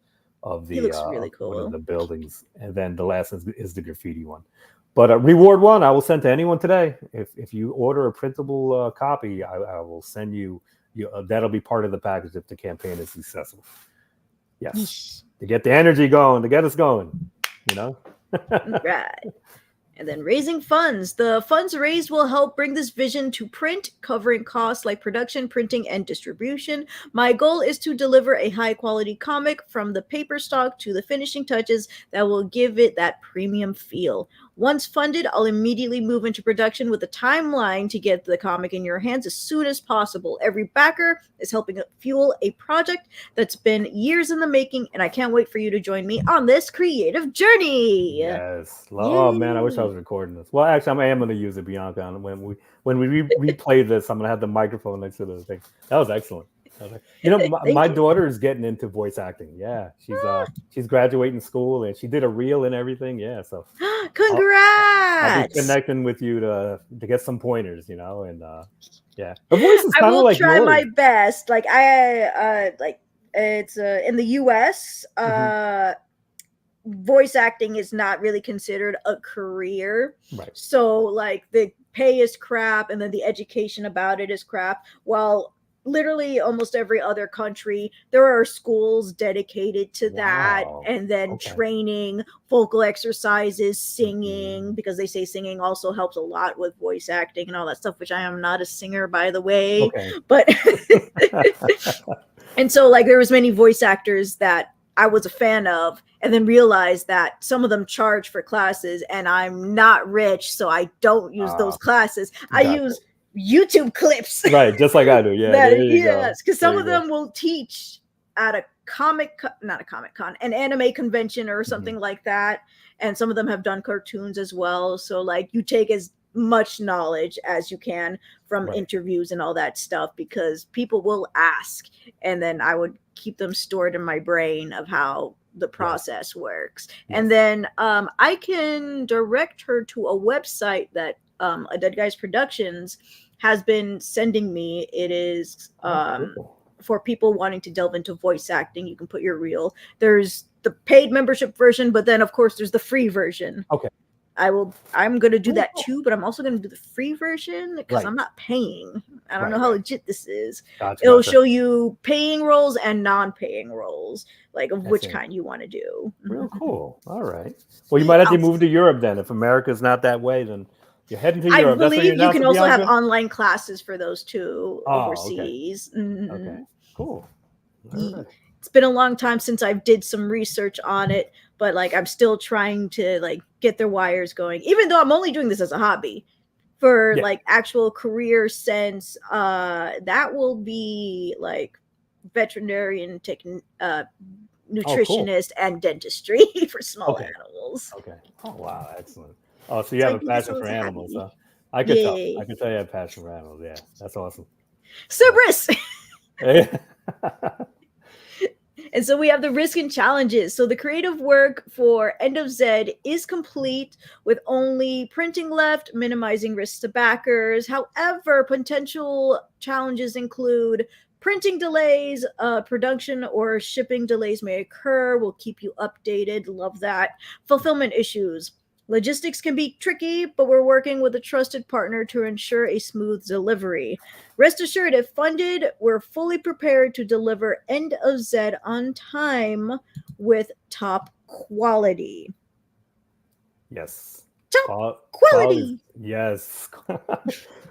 of the He looks really cool. one of the buildings. And then the last is the graffiti one. But reward one, I will send to anyone today. If you order a printable copy, I will send you. That'll be part of the package if the campaign is successful. Yes, Yeesh. to get the energy going, to get us going. You know. Right. And then raising funds. The funds raised will help bring this vision to print, covering costs like production, printing, and distribution. My goal is to deliver a high-quality comic from the paper stock to the finishing touches that will give it that premium feel. Once funded, I'll immediately move into production with a timeline to get the comic in your hands as soon as possible. Every backer is helping fuel a project that's been years in the making, and I can't wait for you to join me on this creative journey. Yes. Oh man, I wish I was recording this. Well, actually, I am going to use it, Bianca. And when we replay this, I'm going to have the microphone next to the thing. That was excellent. My daughter is getting into voice acting. Yeah, she's graduating school and she did a reel and everything. Yeah, so congrats! I'll be connecting with you to get some pointers, and yeah, her voice is I kind of will like try yours. my best. Like it's in the U.S. Voice acting is not really considered a career, right? So like the pay is crap, and then the education about it is crap. While literally almost every other country, there are schools dedicated to that, and then training, vocal exercises, singing, because they say singing also helps a lot with voice acting and all that stuff, which I am not a singer, by the way. But and so like there was many voice actors that I was a fan of, and then realized that some of them charge for classes, and I'm not rich, so I don't use those classes. I use YouTube clips. Right, just like I do. Yeah, yes, because some of them will teach at a an anime convention or something like that, and some of them have done cartoons as well. So like you take as much knowledge as you can from interviews and all that stuff, because people will ask, and then I would keep them stored in my brain of how the process works. And then I can direct her to a website that a Dead Guys Productions has been sending me. It is for people wanting to delve into voice acting. You can put your reel. There's the paid membership version, but then of course there's the free version. I'm going to do that too, but I'm also going to do the free version because I'm not paying. I don't know how legit this is. It'll show you paying roles and non-paying roles, like of which kind you want to do. Real cool. All right. Well, you might have to move to Europe then. If America's not that way, then you're heading to Europe. I believe you can also have online classes for those too overseas. Okay. Cool. All right. It's been a long time since I did some research on it, but like I'm still trying to like get their wires going, even though I'm only doing this as a hobby. For like actual career sense, that will be like veterinarian nutritionist and dentistry for small animals. Okay. Oh wow, excellent. Oh, so you have a passion for animals, huh? I can tell. I can tell you have a passion for animals. Yeah, that's awesome. Cerberus. And so we have the risk and challenges. So the creative work for End of Zed is complete with only printing left, minimizing risks to backers. However, potential challenges include printing delays, production or shipping delays may occur. We'll keep you updated. Love that. Fulfillment issues. Logistics can be tricky, but we're working with a trusted partner to ensure a smooth delivery. Rest assured, if funded, we're fully prepared to deliver End of Zed on time with top quality. Yes. Top quality. Yes.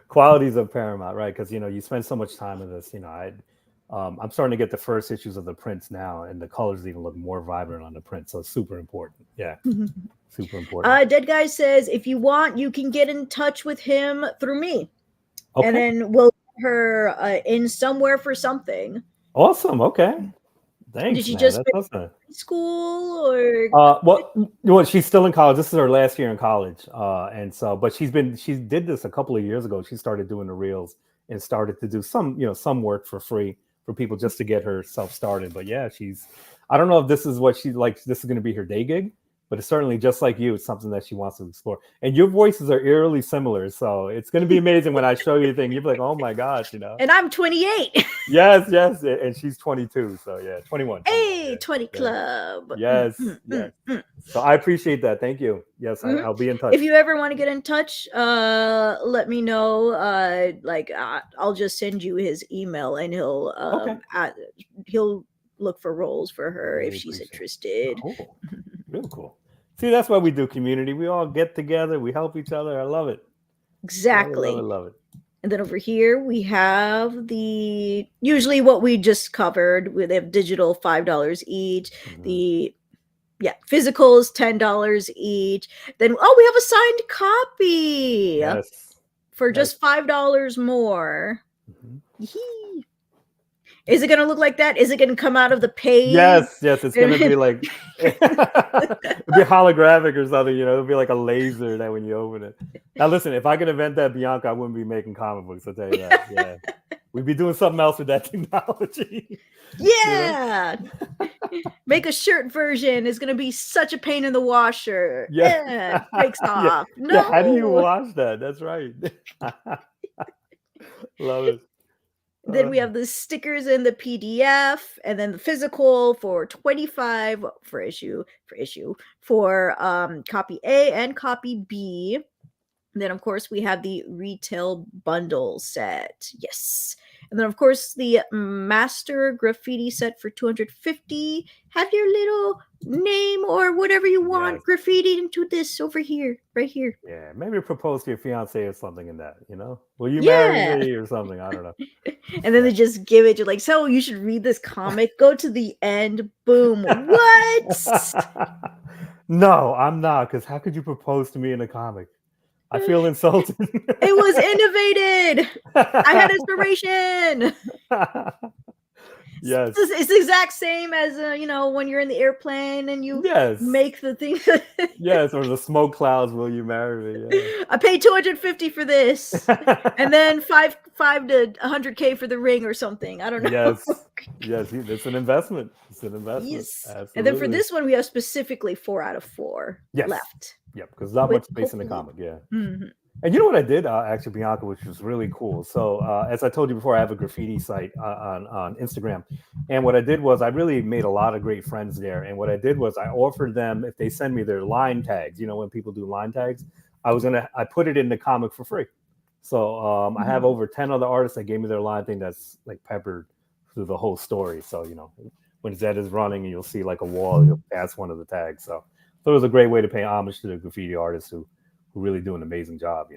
Quality is of paramount, right? Because, you spend so much time with this. I'm starting to get the first issues of the prints now, and the colors even look more vibrant on the print. So it's super important. Yeah. Super important. Dead Guy says, if you want, you can get in touch with him through me. And then we'll get her in somewhere for something. Awesome. Okay. Thanks. Did she just finish school or? Well, she's still in college. This is her last year in college. But she did this a couple of years ago. She started doing the reels and started to do some work for free for people just to get herself started. But yeah, I don't know if this is what she likes. This is going to be her day gig. But it's certainly, just like you, it's something that she wants to explore. And your voices are eerily similar. So it's going to be amazing when I show you the thing. You'll be like, oh my gosh, And I'm 28. Yes. And she's 22. So yeah, 21. Hey, 20 club. Yes. So I appreciate that. Thank you. Yes, I'll be in touch. If you ever want to get in touch, let me know. I'll just send you his email, and he'll look for roles for her if she's interested. Cool. Real cool. See, that's why we do community. We all get together. We help each other. I love it. Exactly. I love it. And then over here, we have usually what we just covered. They have digital $5 each. The Yeah, physicals $10 each. Then we have a signed copy Yes. for Yes. just $5 more. Mhm. Yee. Is it gonna look like that? Is it gonna come out of the page? Yes, it's gonna be like it'll be holographic or something, it'll be like a laser that when you open it. Now listen, if I could invent that, Bianca, I wouldn't be making comic books, I'll tell you that. Yeah. We'd be doing something else with that technology. Yeah. Make a shirt version. Is gonna be such a pain in the washer. Yeah. Breaks off. No. Yeah, how do you wash that? That's right. Love it. Then we have the stickers in the PDF, and then the physical for 25 for issue for copy A and copy B. And then of course we have the retail bundle set. Yes. And then of course the master graffiti set for 250. Have your little name or whatever you want graffiti into this over here, right here. Yeah, maybe propose to your fiance or something in that, Will you marry me or something? I don't know. And then they just give it to like, so you should read this comic. Go to the end. Boom. What? No, I'm not, because how could you propose to me in a comic? I feel insulted. It was innovated. I had inspiration. Yes. It's the exact same as when you're in the airplane and you make the thing. Yes, or the smoke clouds. Will you marry me? Yeah. I paid $250 for this, and then 5 to 100K for the ring or something. I don't know. Yes, it's an investment. It's an investment. Yes. Absolutely. And then for this one, we have specifically 4 out of 4 left. Yep, because not much space in the comic. Yeah. Mm-hmm. And you know what I did, actually, Bianca, which was really cool. So, as I told you before, I have a graffiti site on Instagram. And what I did was I really made a lot of great friends there. And what I did was I offered them, if they send me their line tags, when people do line tags, I put it in the comic for free. So I have over 10 other artists that gave me their line thing that's like peppered through the whole story. So, when Zed is running, you'll see like a wall, you'll pass one of the tags. So it was a great way to pay homage to the graffiti artists who really do an amazing job,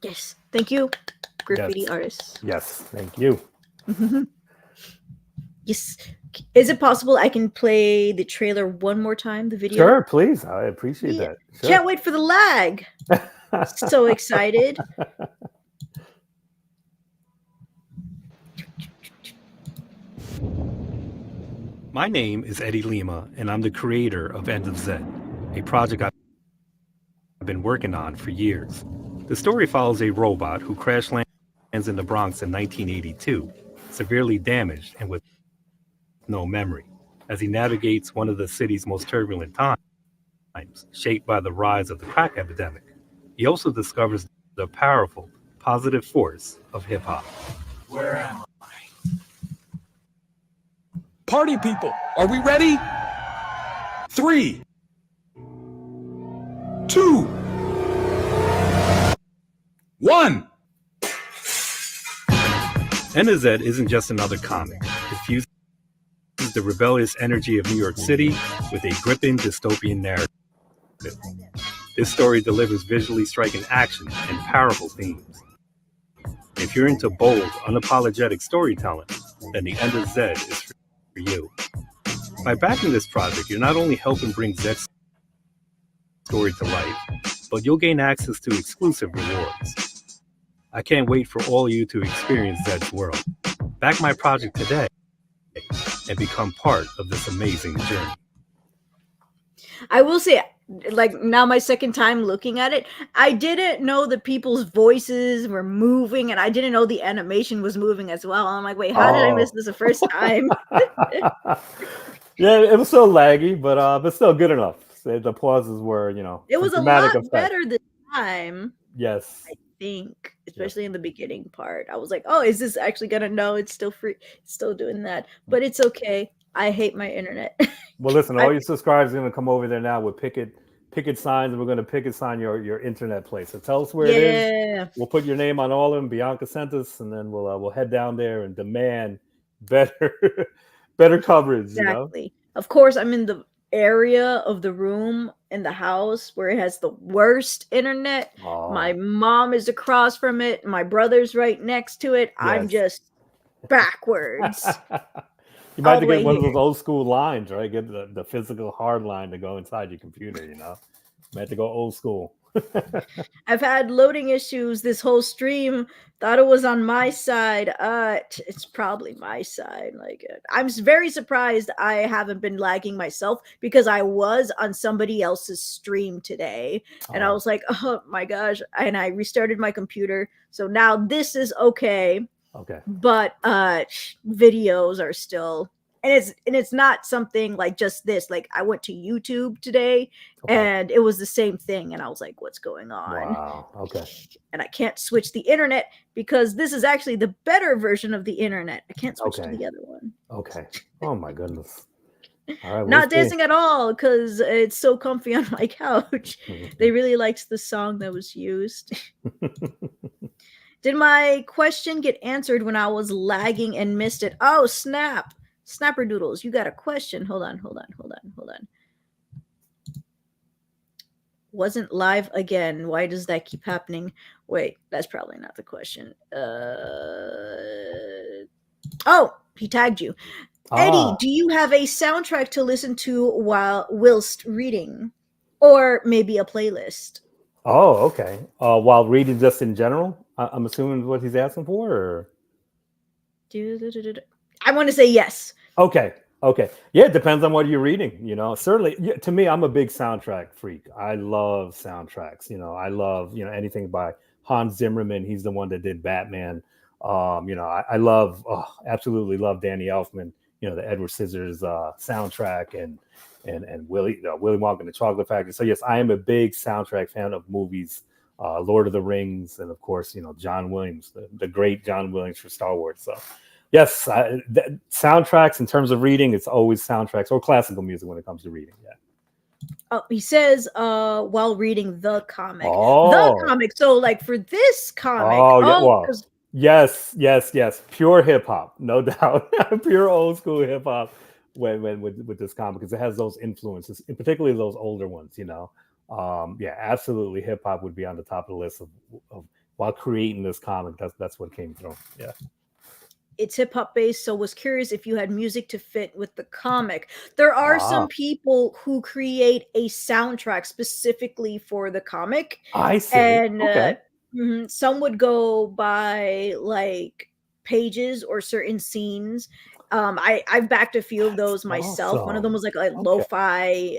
Yes. Thank you, graffiti artists. Yes. Thank you. Yes. Is it possible I can play the trailer one more time, the video? Sure, please. I appreciate that. Sure. Can't wait for the lag. So excited. My name is Eddie Lima, and I'm the creator of End of Zed, a project I've been working on for years. The story follows a robot who crash lands in the Bronx in 1982, severely damaged and with no memory, as he navigates one of the city's most turbulent times, shaped by the rise of the crack epidemic. He also discovers the powerful, positive force of hip-hop. Where am I? Party people, are we ready? 3, 2, 1. End of Zed isn't just another comic. It fuses the rebellious energy of New York City with a gripping dystopian narrative. This story delivers visually striking action and powerful themes. If you're into bold, unapologetic storytelling, then the End of Zed is for you. By backing this project, you're not only helping bring Zed's story to life, but you'll gain access to exclusive rewards. I can't wait for all of you to experience Zed's world. Back my project today and become part of this amazing journey. I will say, like, now my second time looking at it, I didn't know the people's voices were moving, and I didn't know the animation was moving as well. I'm like, wait, how did I miss this the first time? Yeah, it was so laggy, but still good enough. The pauses were, it was a lot better this time. Yes. I think, especially in the beginning part. I was like, oh, is this actually gonna know it's still free? It's still doing that. But it's okay. I hate my internet. Well, listen, all your subscribers are going to come over there now with picket signs, and we're going to picket sign your internet place. So tell us where it is. We'll put your name on all of them. Bianca sent us, and then we'll head down there and demand better coverage. Exactly. Of course, I'm in the area of the room in the house where it has the worst internet. My mom is across from it. My brother's right next to it. Yes. I'm just backwards. You might all have the to get way one of here. those old school lines, right? Get the physical hard line to go inside your computer. You know, you might have to go old school. I've had loading issues this whole stream. Thought it was on my side. It's probably my side. Like, I'm very surprised I haven't been lagging myself because I was on somebody else's stream today, and I Oh, was like, oh my gosh! And I restarted my computer, so now this is okay. okay, But videos are still, and it's not something like just this. Like, I went to YouTube today okay. and it was the same thing, and I was like, what's going on? Wow. Okay. And I can't switch the internet because this is actually the better version of the internet. I can't switch to Okay. the other one. Okay. Oh my goodness. All right, we'll Not see. dancing at all because it's so comfy on my couch. They really liked the song that was used. Did my question get answered when I was lagging and missed it? Oh, snap. Snapper Doodles, you got a question. Hold on. Wasn't live again. Why does that keep happening? Wait, that's probably not the question. Oh, he tagged you. Eddie, Ah. do you have a soundtrack to listen to whilst reading? Or maybe a playlist? Oh, okay. While reading just in general, I'm assuming what he's asking for, or I want to say yes. okay, okay. Yeah, it depends on what you're reading. You know, certainly. Yeah, to me, I'm a big soundtrack freak. I love soundtracks. You know, I love anything by Hans Zimmerman. He's the one that did Batman. I love, absolutely love Danny Elfman. You know, the Edward Scissors soundtrack and Willy Wonka and the Chocolate Factory. So yes, I am a big soundtrack fan of movies. Lord of the Rings, and of course, John Williams, the great John Williams for Star Wars. So yes, soundtracks in terms of reading, it's always soundtracks or classical music when it comes to reading. Yeah. Oh, he says while reading the comic. The Oh, comic. So like for this comic, oh yeah. oh, Well, because yes, yes, yes. Pure hip hop, no doubt. Pure old school hip hop. When with this comic, because it has those influences, and particularly those older ones. Yeah, absolutely. Hip hop would be on the top of the list of while creating this comic. That's what came through. Yeah. it's hip hop based, so was curious if you had music to fit with the comic. There are some Ah, people who create a soundtrack specifically for the comic, I see. and Okay. some would go by like pages or certain scenes. I've backed a few of That's those myself. One of them awesome. was like Okay. lo-fi,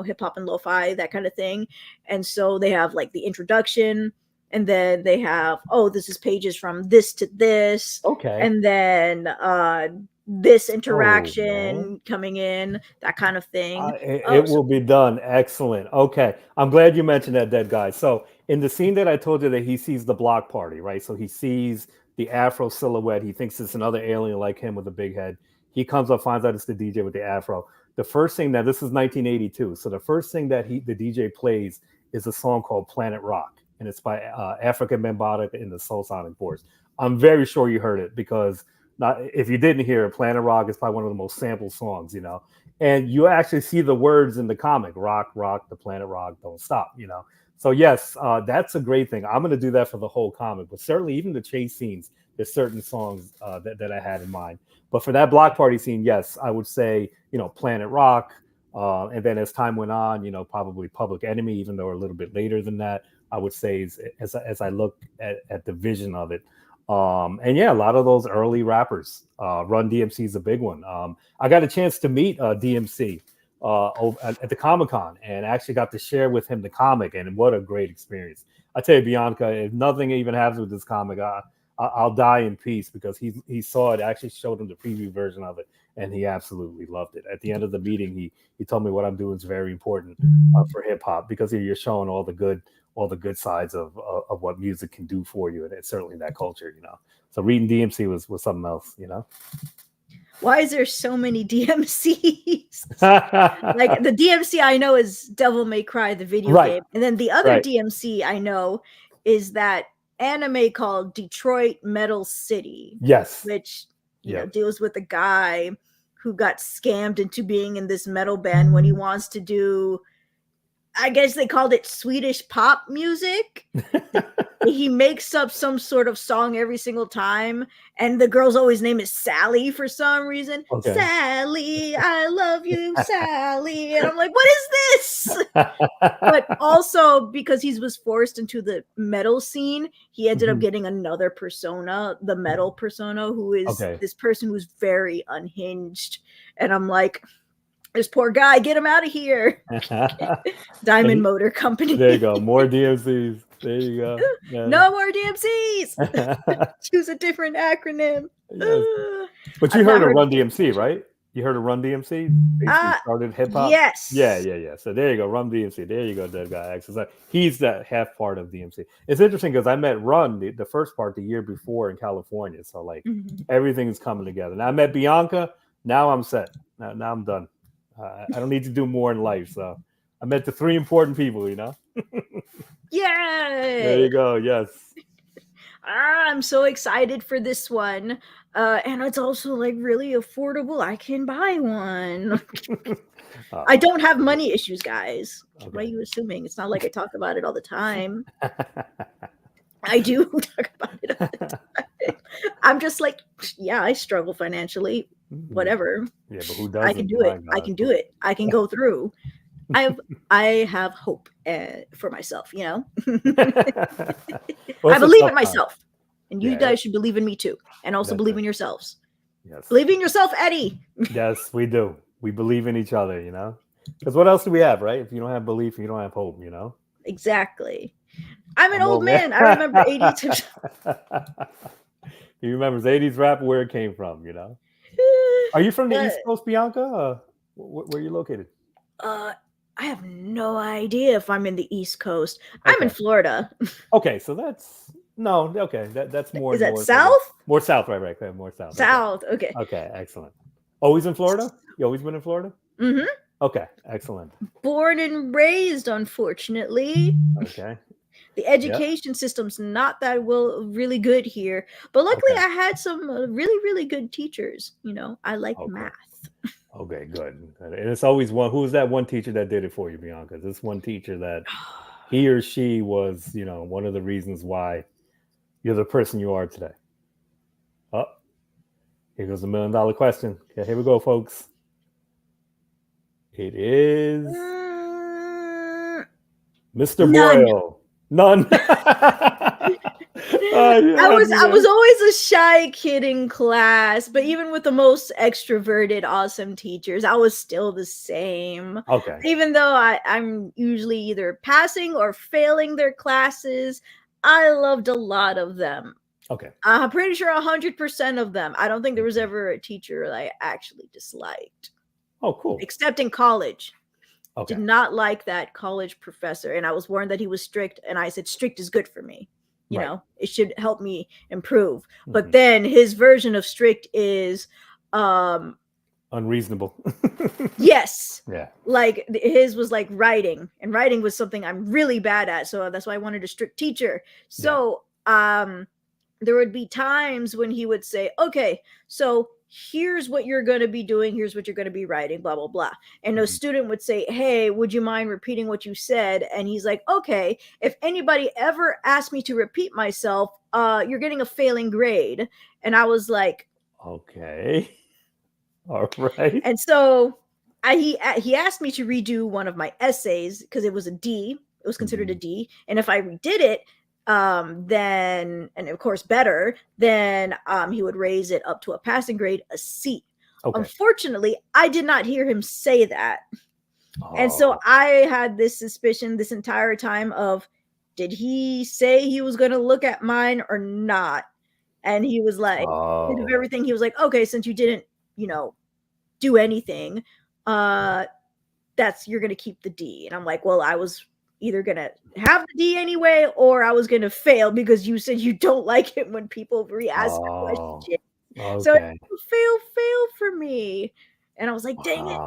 hip hop and lo-fi, that kind of thing. And so they have like the introduction, and then they have, oh, this is pages from this to this, Okay. and then this Oh man. interaction coming in, that kind of thing. It Oh, so will be done. Excellent. Okay. I'm glad you mentioned that dead guy. So in the scene that I told you that he sees the block party, right? So he sees the afro silhouette. He thinks it's another alien like him with a big head. He comes up, finds out it's the DJ with the afro. The first thing that this is 1982. So the first thing that the DJ plays is a song called Planet Rock, and it's by Africa Bambaataa in the Soul Sonic Force. I'm very sure you heard it because not if you didn't hear it, Planet Rock is probably one of the most sampled songs. And you actually see the words in the comic: rock, rock, the planet rock, don't stop. So yes, that's a great thing. I'm going to do that for the whole comic, but certainly even the chase scenes, there's certain songs that I had in mind. But for that block party scene, yes, I would say Planet Rock, and then as time went on, probably Public Enemy, even though a little bit later than that. I would say as I look at the vision of it. And yeah, a lot of those early rappers. Run DMC is a big one. I got a chance to meet DMC at the Comic Con, and actually got to share with him the comic, and what a great experience! I tell you, Bianca, if nothing even happens with this comic, I'll die in peace, because he saw it. I actually showed him the preview version of it, and he absolutely loved it. At the end of the meeting, he told me what I'm doing is very important for hip hop, because you're showing all the good sides of what music can do for you, and it's certainly that culture. So reading DMC was something else. why is there so many DMCs? Like the DMC I know is Devil May Cry, the video Right, game, and then the other right. DMC I know is that anime called Detroit Metal City, Yes. which Yep. deals with a guy who got scammed into being in this metal band when he wants to do. I guess they called it Swedish pop music. He makes up some sort of song every single time, and the girl's always name is Sally for some reason. Okay. Sally, I love you, Sally. And I'm like, what is this? But also because he was forced into the metal scene, he ended up Mhm. getting another persona, the metal persona, who is Okay. this person who's very unhinged. And I'm like, this poor guy, get him out of here. Diamond And Motor Company. there you go. More DMCs. There you go. Yeah. No more DMCs. Choose a different acronym. Yes. But you I've heard not of heard Run of DMC, right? You heard of Run DMC? Basically started hip hop. yes. Yeah. So there you go, Run DMC. There you go, Dead Guy X. Like, he's that half part of DMC. It's interesting because I met Run the first part the year before in California. So like Mhm. everything's coming together. Now I met Bianca. Now I'm set. Now I'm done. I don't need to do more in life. So I met the 3 important people. You know. Yay! There you go. Yes. I'm so excited for this one. And it's also like really affordable. I can buy one. I don't have money issues, guys. Okay. Why are you assuming? It's not like I talk about it all the time. I do talk about it all the time. I'm just like, yeah, I struggle financially. Whatever. Yeah, but who doesn't? I can do it. I can do it. I can go through. I have hope for myself, you know. I believe in myself, and you guys should believe in me too, and also believe in yourselves. Yes, believe in yourself, Eddie. Yes, we do. We believe in each other, you know. Because what else do we have, right? If you don't have belief, you don't have hope, you know. Exactly. I'm an old man. I remember 80s. He remembers 80s rap, where it came from, you know. Are you from the East Coast, Bianca? Where are you located? I have no idea if I'm in the East Coast. Okay. I'm in Florida. Okay, so that's that's more. Is that south? More south, right? More south. South. Okay. Okay, excellent. Always in Florida? You always been in Florida? Mm-hmm. Okay, excellent. Born and raised, unfortunately. Okay. The education system's not that really good here, but luckily I had some really good teachers. You know, I like math. Okay, good. And it's always one. Who's that one teacher that did it for you, Bianca? This one teacher that he or she was, you know, one of the reasons why you're the person you are today. Oh, here goes the $1 million question. Okay, here we go, folks. It is Mr. Boyle. None. I was always a shy kid in class, but even with the most extroverted, awesome teachers, I was still the same. Okay. Even though I'm usually either passing or failing their classes, I loved a lot of them. Okay. I'm pretty sure 100% of them. I don't think there was ever a teacher that I actually disliked. Oh, cool. Except in college. Okay. Did not like that college professor, and I was warned that he was strict, and I said strict is good for me. You know, it should help me improve. Mm-hmm. But then his version of strict is unreasonable. Yes. Yeah. Like his was like writing, and writing was something I'm really bad at, so that's why I wanted a strict teacher. So there would be times when he would say, okay, so here's what you're going to be doing. Here's what you're going to be writing, blah, blah, blah. And a student would say, hey, would you mind repeating what you said? And he's like, okay, if anybody ever asked me to repeat myself, you're getting a failing grade. And I was like, okay. All right. And so he asked me to redo one of my essays because it was a D. It was considered a D. And if I redid it, then, and of course better, then he would raise it up to a passing grade, a C. Okay. Unfortunately, I did not hear him say that. And so I had this suspicion this entire time of, did he say he was going to look at mine or not? And he was like, of everything, he was like, okay, since you didn't, you know, do anything, you're going to keep the D. And I'm like, well, I was either going to have the D anyway, or I was going to fail because you said you don't like it when people re-ask a question. Okay. So it was fail for me. And I was like, dang it.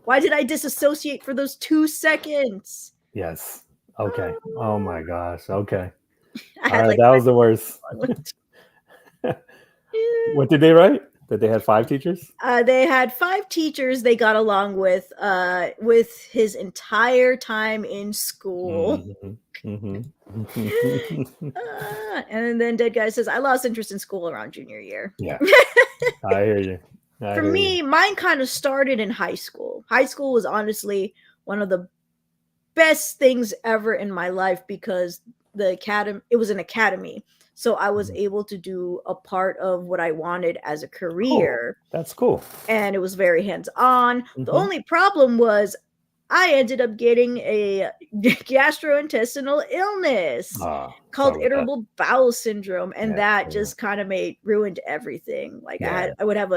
Why did I disassociate for those 2 seconds? Yes. Okay. Oh my gosh. Okay. All right, that was the worst. What did they write? That they had 5 teachers? They had 5 teachers they got along with his entire time in school. And then Dead Guy says, I lost interest in school around junior year. Yeah, I hear you. For me, mine kind of started in high school. High school was honestly one of the best things ever in my life because it was an academy. So I was able to do a part of what I wanted as a career. Cool. That's cool. And it was very hands-on. The only problem was I ended up getting a gastrointestinal illness called irritable bowel syndrome, and that just kind of ruined everything. Like I would have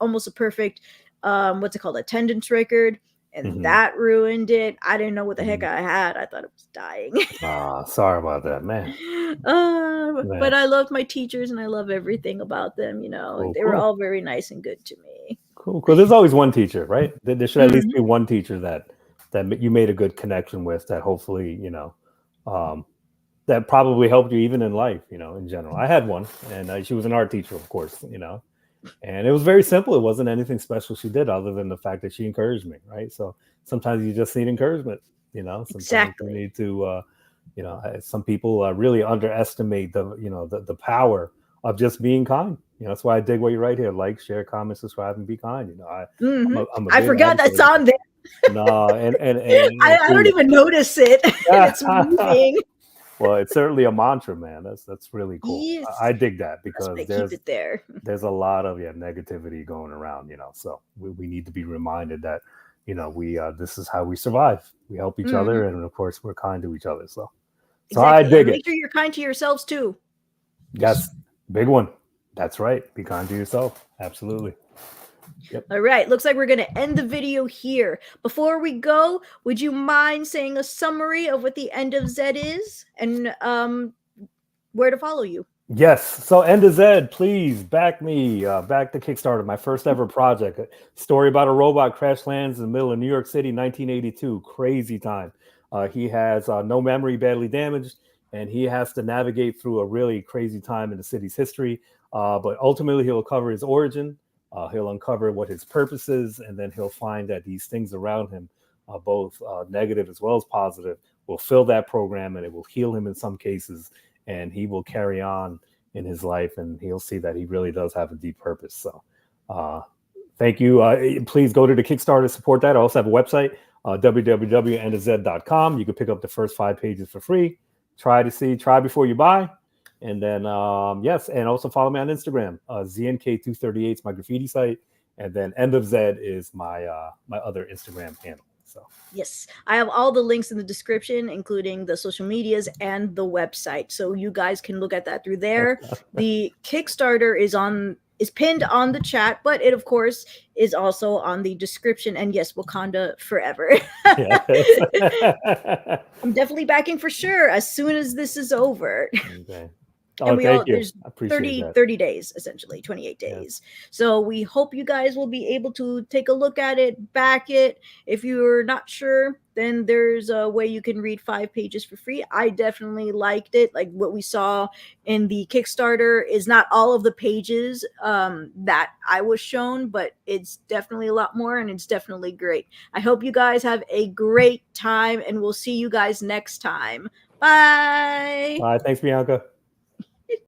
almost a perfect what's it called, attendance record, and that ruined it. I didn't know what the heck I had. I thought it was dying. Sorry about that, man. But I loved my teachers and I love everything about them. They were all very nice and good to me. Cool. Because there's always one teacher, right? There should at least be one teacher that you made a good connection with, that hopefully, that probably helped you even in life, in general. I had one, and she was an art teacher, of course, and it was very simple. It wasn't anything special she did other than the fact that she encouraged me, right? So sometimes you just need encouragement, sometimes exactly. you need to, some people really underestimate the power of just being kind. That's why I dig what you write here: like, share, comment, subscribe, and be kind. I forgot that's on there. No, and I don't even notice it. It's moving. Well, it's certainly a mantra, man. That's really cool. Yes. I dig that because keep it there. There's a lot of negativity going around, so we need to be reminded that we this is how we survive. We help each other, and of course we're kind to each other. So exactly. I dig it. Make sure you're kind to yourselves too. Yes, big one. That's right. Be kind to yourself. Absolutely. Yep. All right. Looks like we're going to end the video here. Before we go, would you mind saying a summary of what the End of Zed is and where to follow you? Yes. So End of Zed, please back me. Back the Kickstarter, my first ever project. A story about a robot crash lands in the middle of New York City, 1982. Crazy time. He has no memory, badly damaged, and he has to navigate through a really crazy time in the city's history. But ultimately, he'll cover his origin. He'll uncover what his purpose is, and then he'll find that these things around him, both negative as well as positive, will fill that program, and it will heal him in some cases, and he will carry on in his life, and he'll see that he really does have a deep purpose. So thank you. Please go to the Kickstarter, support that. I also have a website, www.endofzed.com. You can pick up the first 5 pages for free. Try before you buy. And then, yes, and also follow me on Instagram. ZNK238 is my graffiti site. And then End of Zed is my my other Instagram handle. So yes, I have all the links in the description, including the social medias and the website. So you guys can look at that through there. The Kickstarter is pinned on the chat, but it, of course, is also on the description. And yes, Wakanda forever. I'm definitely backing for sure as soon as this is over. Okay. And there's 30 days, essentially 28 days. Yes. So we hope you guys will be able to take a look at it, back it. If you're not sure, then there's a way you can read 5 pages for free. I definitely liked it. Like what we saw in the Kickstarter is not all of the pages that I was shown, but it's definitely a lot more, and it's definitely great. I hope you guys have a great time, and we'll see you guys next time. Bye. Bye. Thanks, Bianca.